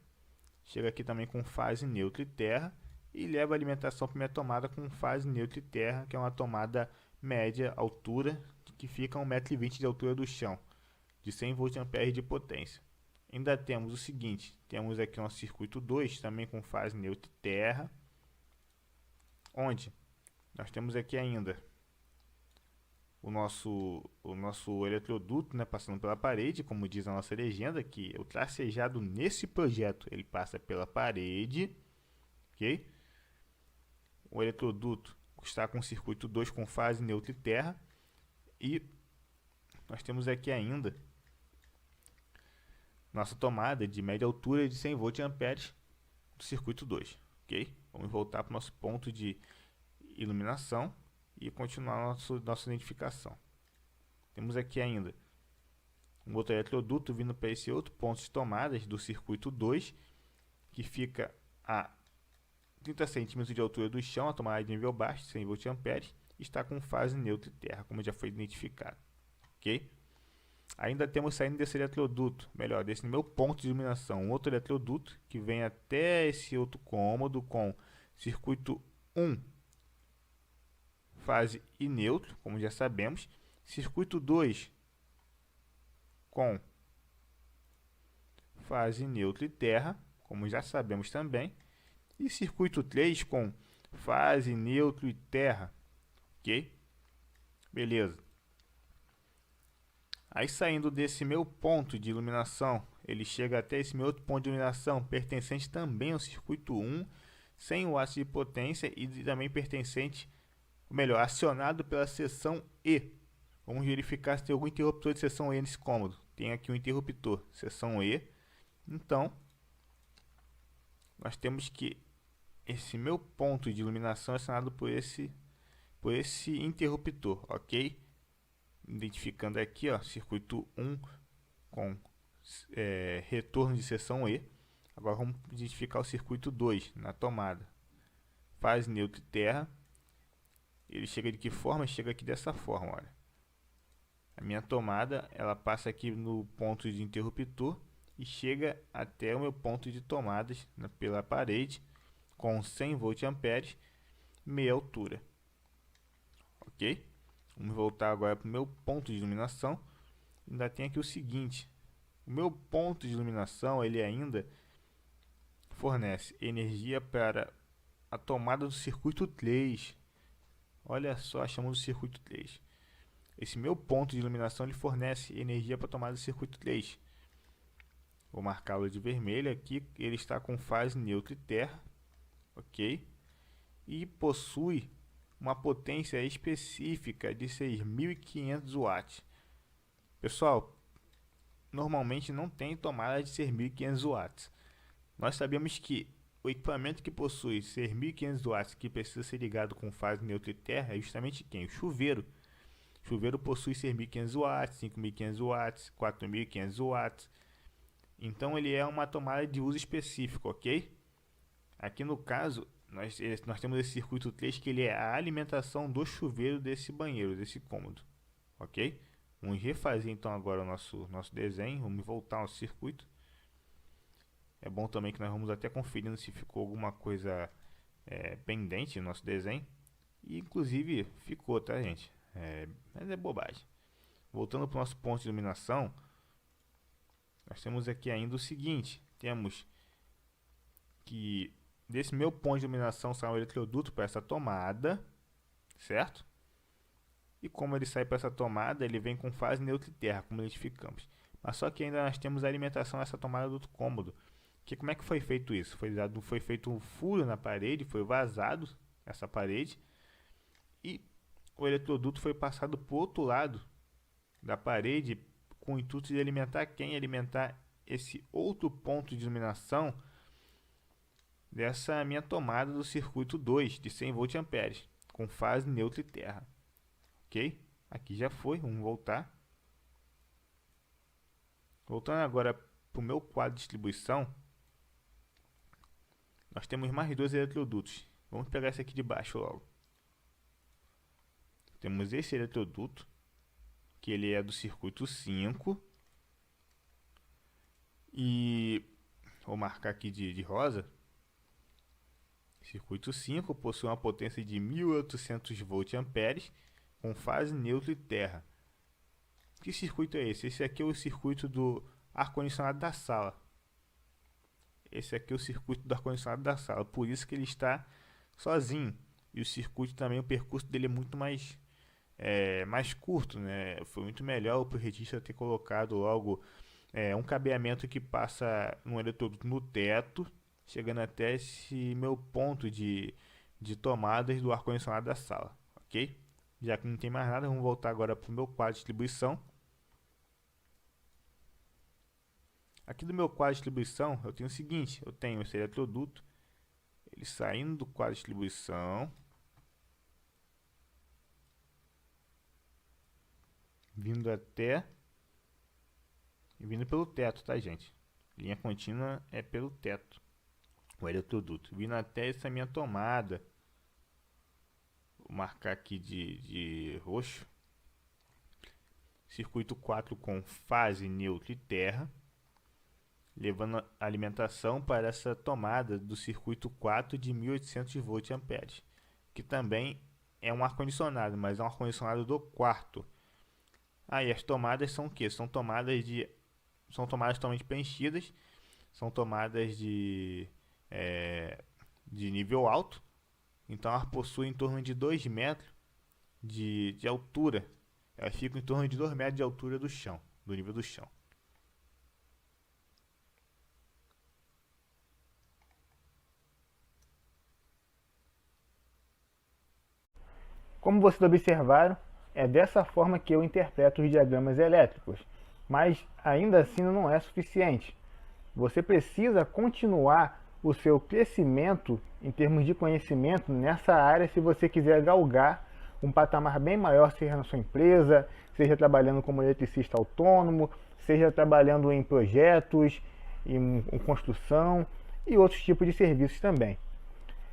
Chega aqui também com fase, neutro e terra. E leva a alimentação para minha tomada com fase, neutro e terra, que é uma tomada média altura, que fica a 1,20 m de altura do chão, de 100 VA de potência. Ainda temos o seguinte, temos aqui nosso circuito 2, também com fase, neutro e terra, onde nós temos aqui ainda o nosso eletroduto, né, passando pela parede, como diz a nossa legenda, que o tracejado nesse projeto ele passa pela parede, ok? O eletroduto está com o circuito 2 com fase, neutro e terra, e nós temos aqui ainda nossa tomada de média altura de 100 VA do circuito 2, ok? Vamos voltar para o nosso ponto de iluminação e continuar nossa identificação. Temos aqui ainda um outro eletroduto vindo para esse outro ponto de tomadas do circuito 2, que fica a 30 centímetros de altura do chão, a tomada de nível baixo, 100 VA, está com fase, neutro e terra, como já foi identificado. Ok? Ainda temos saindo desse eletroduto, melhor, desse meu ponto de iluminação, um outro eletroduto que vem até esse outro cômodo com circuito 1, fase e neutro, como já sabemos. Circuito 2 com fase, neutro e terra, como já sabemos também. E circuito 3 com fase, neutro e terra, ok? Beleza. Aí saindo desse meu ponto de iluminação, ele chega até esse meu outro ponto de iluminação, pertencente também ao circuito 1, sem o ácido de potência e também pertencente, ou melhor, acionado pela seção E. Vamos verificar se tem algum interruptor de seção E nesse cômodo. Tem aqui um interruptor, seção E. Então, nós temos que esse meu ponto de iluminação é acionado por esse interruptor, ok? Identificando aqui, ó, circuito 1 com retorno de seção E. Agora vamos identificar o circuito 2 na tomada. Fase, neutro e terra. Ele chega de que forma? Chega aqui dessa forma, olha. A minha tomada, ela passa aqui no ponto de interruptor e chega até o meu ponto de tomadas pela parede com 100 VA, meia altura. Ok? Vamos voltar agora para o meu ponto de iluminação. Ainda tem aqui o seguinte. O meu ponto de iluminação, ele ainda fornece energia para a tomada do circuito 3. Olha só, chamamos de circuito 3. Esse meu ponto de iluminação ele fornece energia para a tomada do circuito 3. Vou marcá-lo de vermelho aqui. Ele está com fase, neutro e terra. ok? E possui uma potência específica de 6.500 watts. Pessoal, normalmente não tem tomada de 6.500 watts. Nós sabemos que o equipamento que possui 6.500 watts, que precisa ser ligado com fase neutra e terra, é justamente quem? O chuveiro. O chuveiro possui 6.500 watts, 5.500 watts, 4.500 watts. Então ele é uma tomada de uso específico, ok? Aqui no caso, nós temos esse circuito 3, que ele é a alimentação do chuveiro desse banheiro, desse cômodo, ok? Vamos refazer então agora o nosso desenho, vamos voltar ao circuito. É bom também que nós vamos até conferindo se ficou alguma coisa pendente no nosso desenho. E inclusive ficou, tá, gente? Mas é bobagem. Voltando para o nosso ponto de iluminação, nós temos aqui ainda o seguinte: temos que desse meu ponto de iluminação sai um eletroduto para essa tomada, certo? E como ele sai para essa tomada, ele vem com fase neutra e terra, como identificamos. Mas só que ainda nós temos a alimentação dessa tomada do outro cômodo. Como é que foi feito isso? Foi feito um furo na parede, foi vazado essa parede, e o eletroduto foi passado para o outro lado da parede com o intuito de alimentar quem? Alimentar esse outro ponto de iluminação dessa minha tomada do circuito 2 de 100 voltamperes com fase neutra e terra, ok? Aqui já foi, vamos voltar. Voltando agora para o meu quadro de distribuição, nós temos mais dois eletrodutos. Vamos pegar esse aqui de baixo logo. Temos esse eletroduto, que ele é do circuito 5. E vou marcar aqui de rosa. Circuito 5 possui uma potência de 1.800 voltamperes com fase neutra e terra. Que circuito é esse? Esse aqui é o circuito do ar-condicionado da sala. Esse aqui é o circuito do ar-condicionado da sala, por isso que ele está sozinho. E o circuito também, o percurso dele é muito mais curto, né? Foi muito melhor o projetista ter colocado logo um cabeamento que passa no eletroduto no teto, chegando até esse meu ponto de tomadas do ar-condicionado da sala, ok? Já que não tem mais nada, vamos voltar agora para o meu quadro de distribuição. Aqui do meu quadro de distribuição, eu tenho o seguinte: eu tenho esse eletroduto, ele saindo do quadro de distribuição, vindo pelo teto, tá, gente? Linha contínua é pelo teto, o eletroduto, vindo até essa minha tomada. Vou marcar aqui de roxo. Circuito 4 com fase neutra e terra, levando a alimentação para essa tomada do circuito 4 de 1.800 voltamperes, que também é um ar-condicionado, mas é um ar-condicionado do quarto. E as tomadas são o que? São tomadas totalmente preenchidas, são tomadas de nível alto, então elas possuem em torno de 2 metros de altura. Elas ficam em torno de 2 metros de altura do chão, do nível do chão. Como vocês observaram, é dessa forma que eu interpreto os diagramas elétricos, mas ainda assim não é suficiente. Você precisa continuar o seu crescimento em termos de conhecimento nessa área se você quiser galgar um patamar bem maior, seja na sua empresa, seja trabalhando como eletricista autônomo, seja trabalhando em projetos, em construção e outros tipos de serviços também.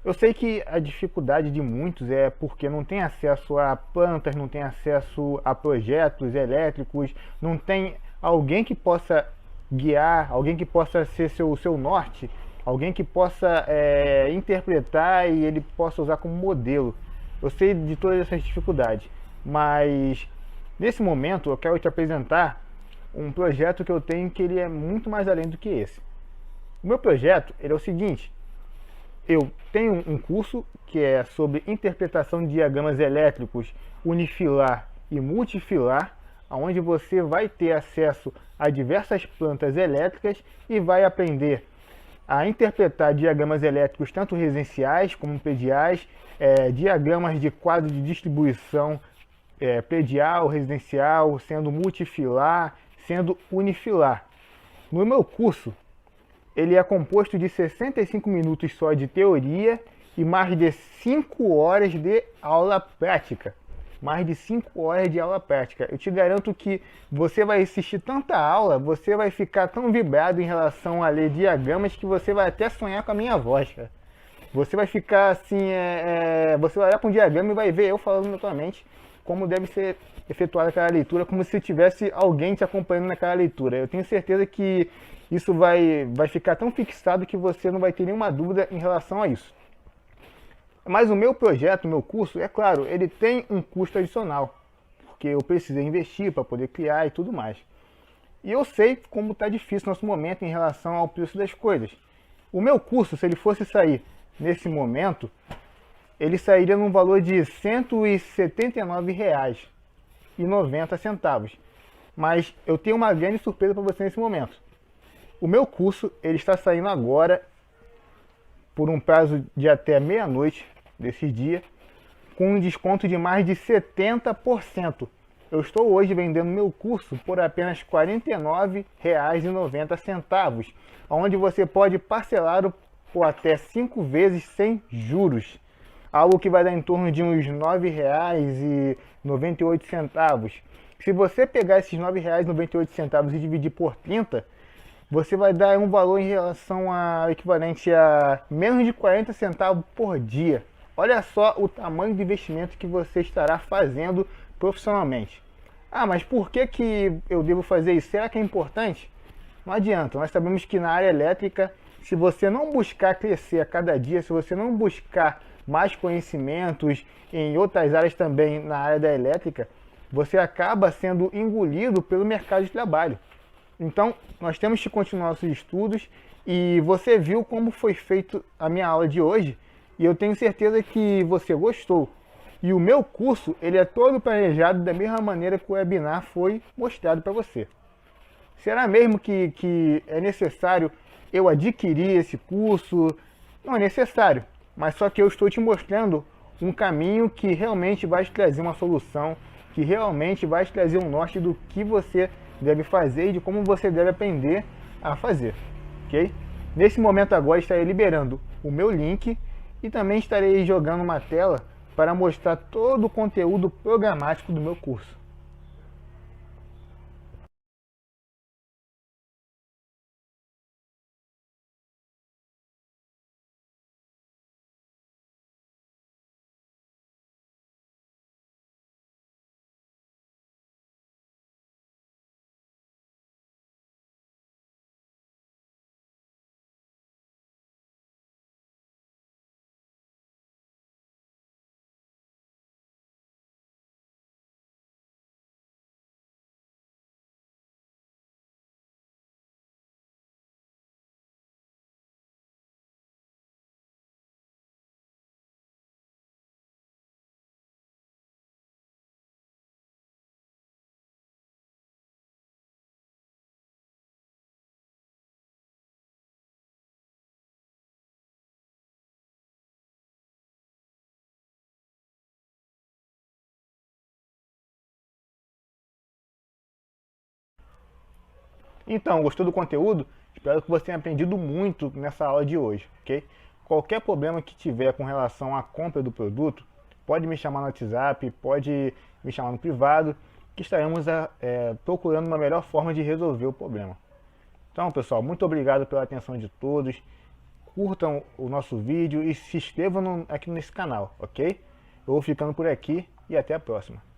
Eu sei que a dificuldade de muitos é porque não tem acesso a plantas, não tem acesso a projetos elétricos, não tem alguém que possa guiar, alguém que possa ser seu norte, alguém que possa interpretar e ele possa usar como modelo. Eu sei de todas essas dificuldades, mas nesse momento eu quero te apresentar um projeto que eu tenho que ele é muito mais além do que esse. O meu projeto ele é o seguinte: eu tenho um curso que é sobre interpretação de diagramas elétricos unifilar e multifilar, onde você vai ter acesso a diversas plantas elétricas e vai aprender a interpretar diagramas elétricos tanto residenciais como prediais, diagramas de quadro de distribuição predial, residencial, sendo multifilar, sendo unifilar. No meu curso, ele é composto de 65 minutos só de teoria e mais de 5 horas de aula prática. Mais de 5 horas de aula prática. Eu te garanto que você vai assistir tanta aula, você vai ficar tão vibrado em relação a ler diagramas que você vai até sonhar com a minha voz, cara. Você vai ficar assim, você vai olhar para um diagrama e vai ver eu falando na tua mente como deve ser efetuada aquela leitura, como se tivesse alguém te acompanhando naquela leitura. Eu tenho certeza que isso vai ficar tão fixado que você não vai ter nenhuma dúvida em relação a isso. Mas o meu projeto, o meu curso, é claro, ele tem um custo adicional, porque eu precisei investir para poder criar e tudo mais. E eu sei como está difícil nosso momento em relação ao preço das coisas. O meu curso, se ele fosse sair nesse momento, ele sairia num valor de R$ 179,90. Mas eu tenho uma grande surpresa para você nesse momento. O meu curso ele está saindo agora por um prazo de até meia-noite desse dia, com um desconto de mais de 70%. Eu estou hoje vendendo meu curso por apenas R$ 49,90, onde você pode parcelar por até 5 vezes sem juros, algo que vai dar em torno de uns R$ 9,98. Se você pegar esses R$ 9,98 e dividir por 30, você vai dar um valor em relação ao equivalente a menos de 40 centavos por dia. Olha só o tamanho do investimento que você estará fazendo profissionalmente. Ah, mas por que eu devo fazer isso? Será que é importante? Não adianta, nós sabemos que na área elétrica, se você não buscar crescer a cada dia, se você não buscar mais conhecimentos em outras áreas também na área da elétrica, você acaba sendo engolido pelo mercado de trabalho. Então, nós temos que continuar nossos estudos e você viu como foi feito a minha aula de hoje e eu tenho certeza que você gostou. E o meu curso, ele é todo planejado da mesma maneira que o webinar foi mostrado para você. Será mesmo que é necessário eu adquirir esse curso? Não é necessário, mas só que eu estou te mostrando um caminho que realmente vai te trazer uma solução, que realmente vai te trazer um norte do que você deve fazer e de como você deve aprender a fazer, ok? Nesse momento agora estarei liberando o meu link e também estarei jogando uma tela para mostrar todo o conteúdo programático do meu curso. Então, gostou do conteúdo? Espero que você tenha aprendido muito nessa aula de hoje, ok? Qualquer problema que tiver com relação à compra do produto, pode me chamar no WhatsApp, pode me chamar no privado, que estaremos procurando uma melhor forma de resolver o problema. Então, pessoal, muito obrigado pela atenção de todos. Curtam o nosso vídeo e se inscrevam aqui nesse canal, ok? Eu vou ficando por aqui e até a próxima.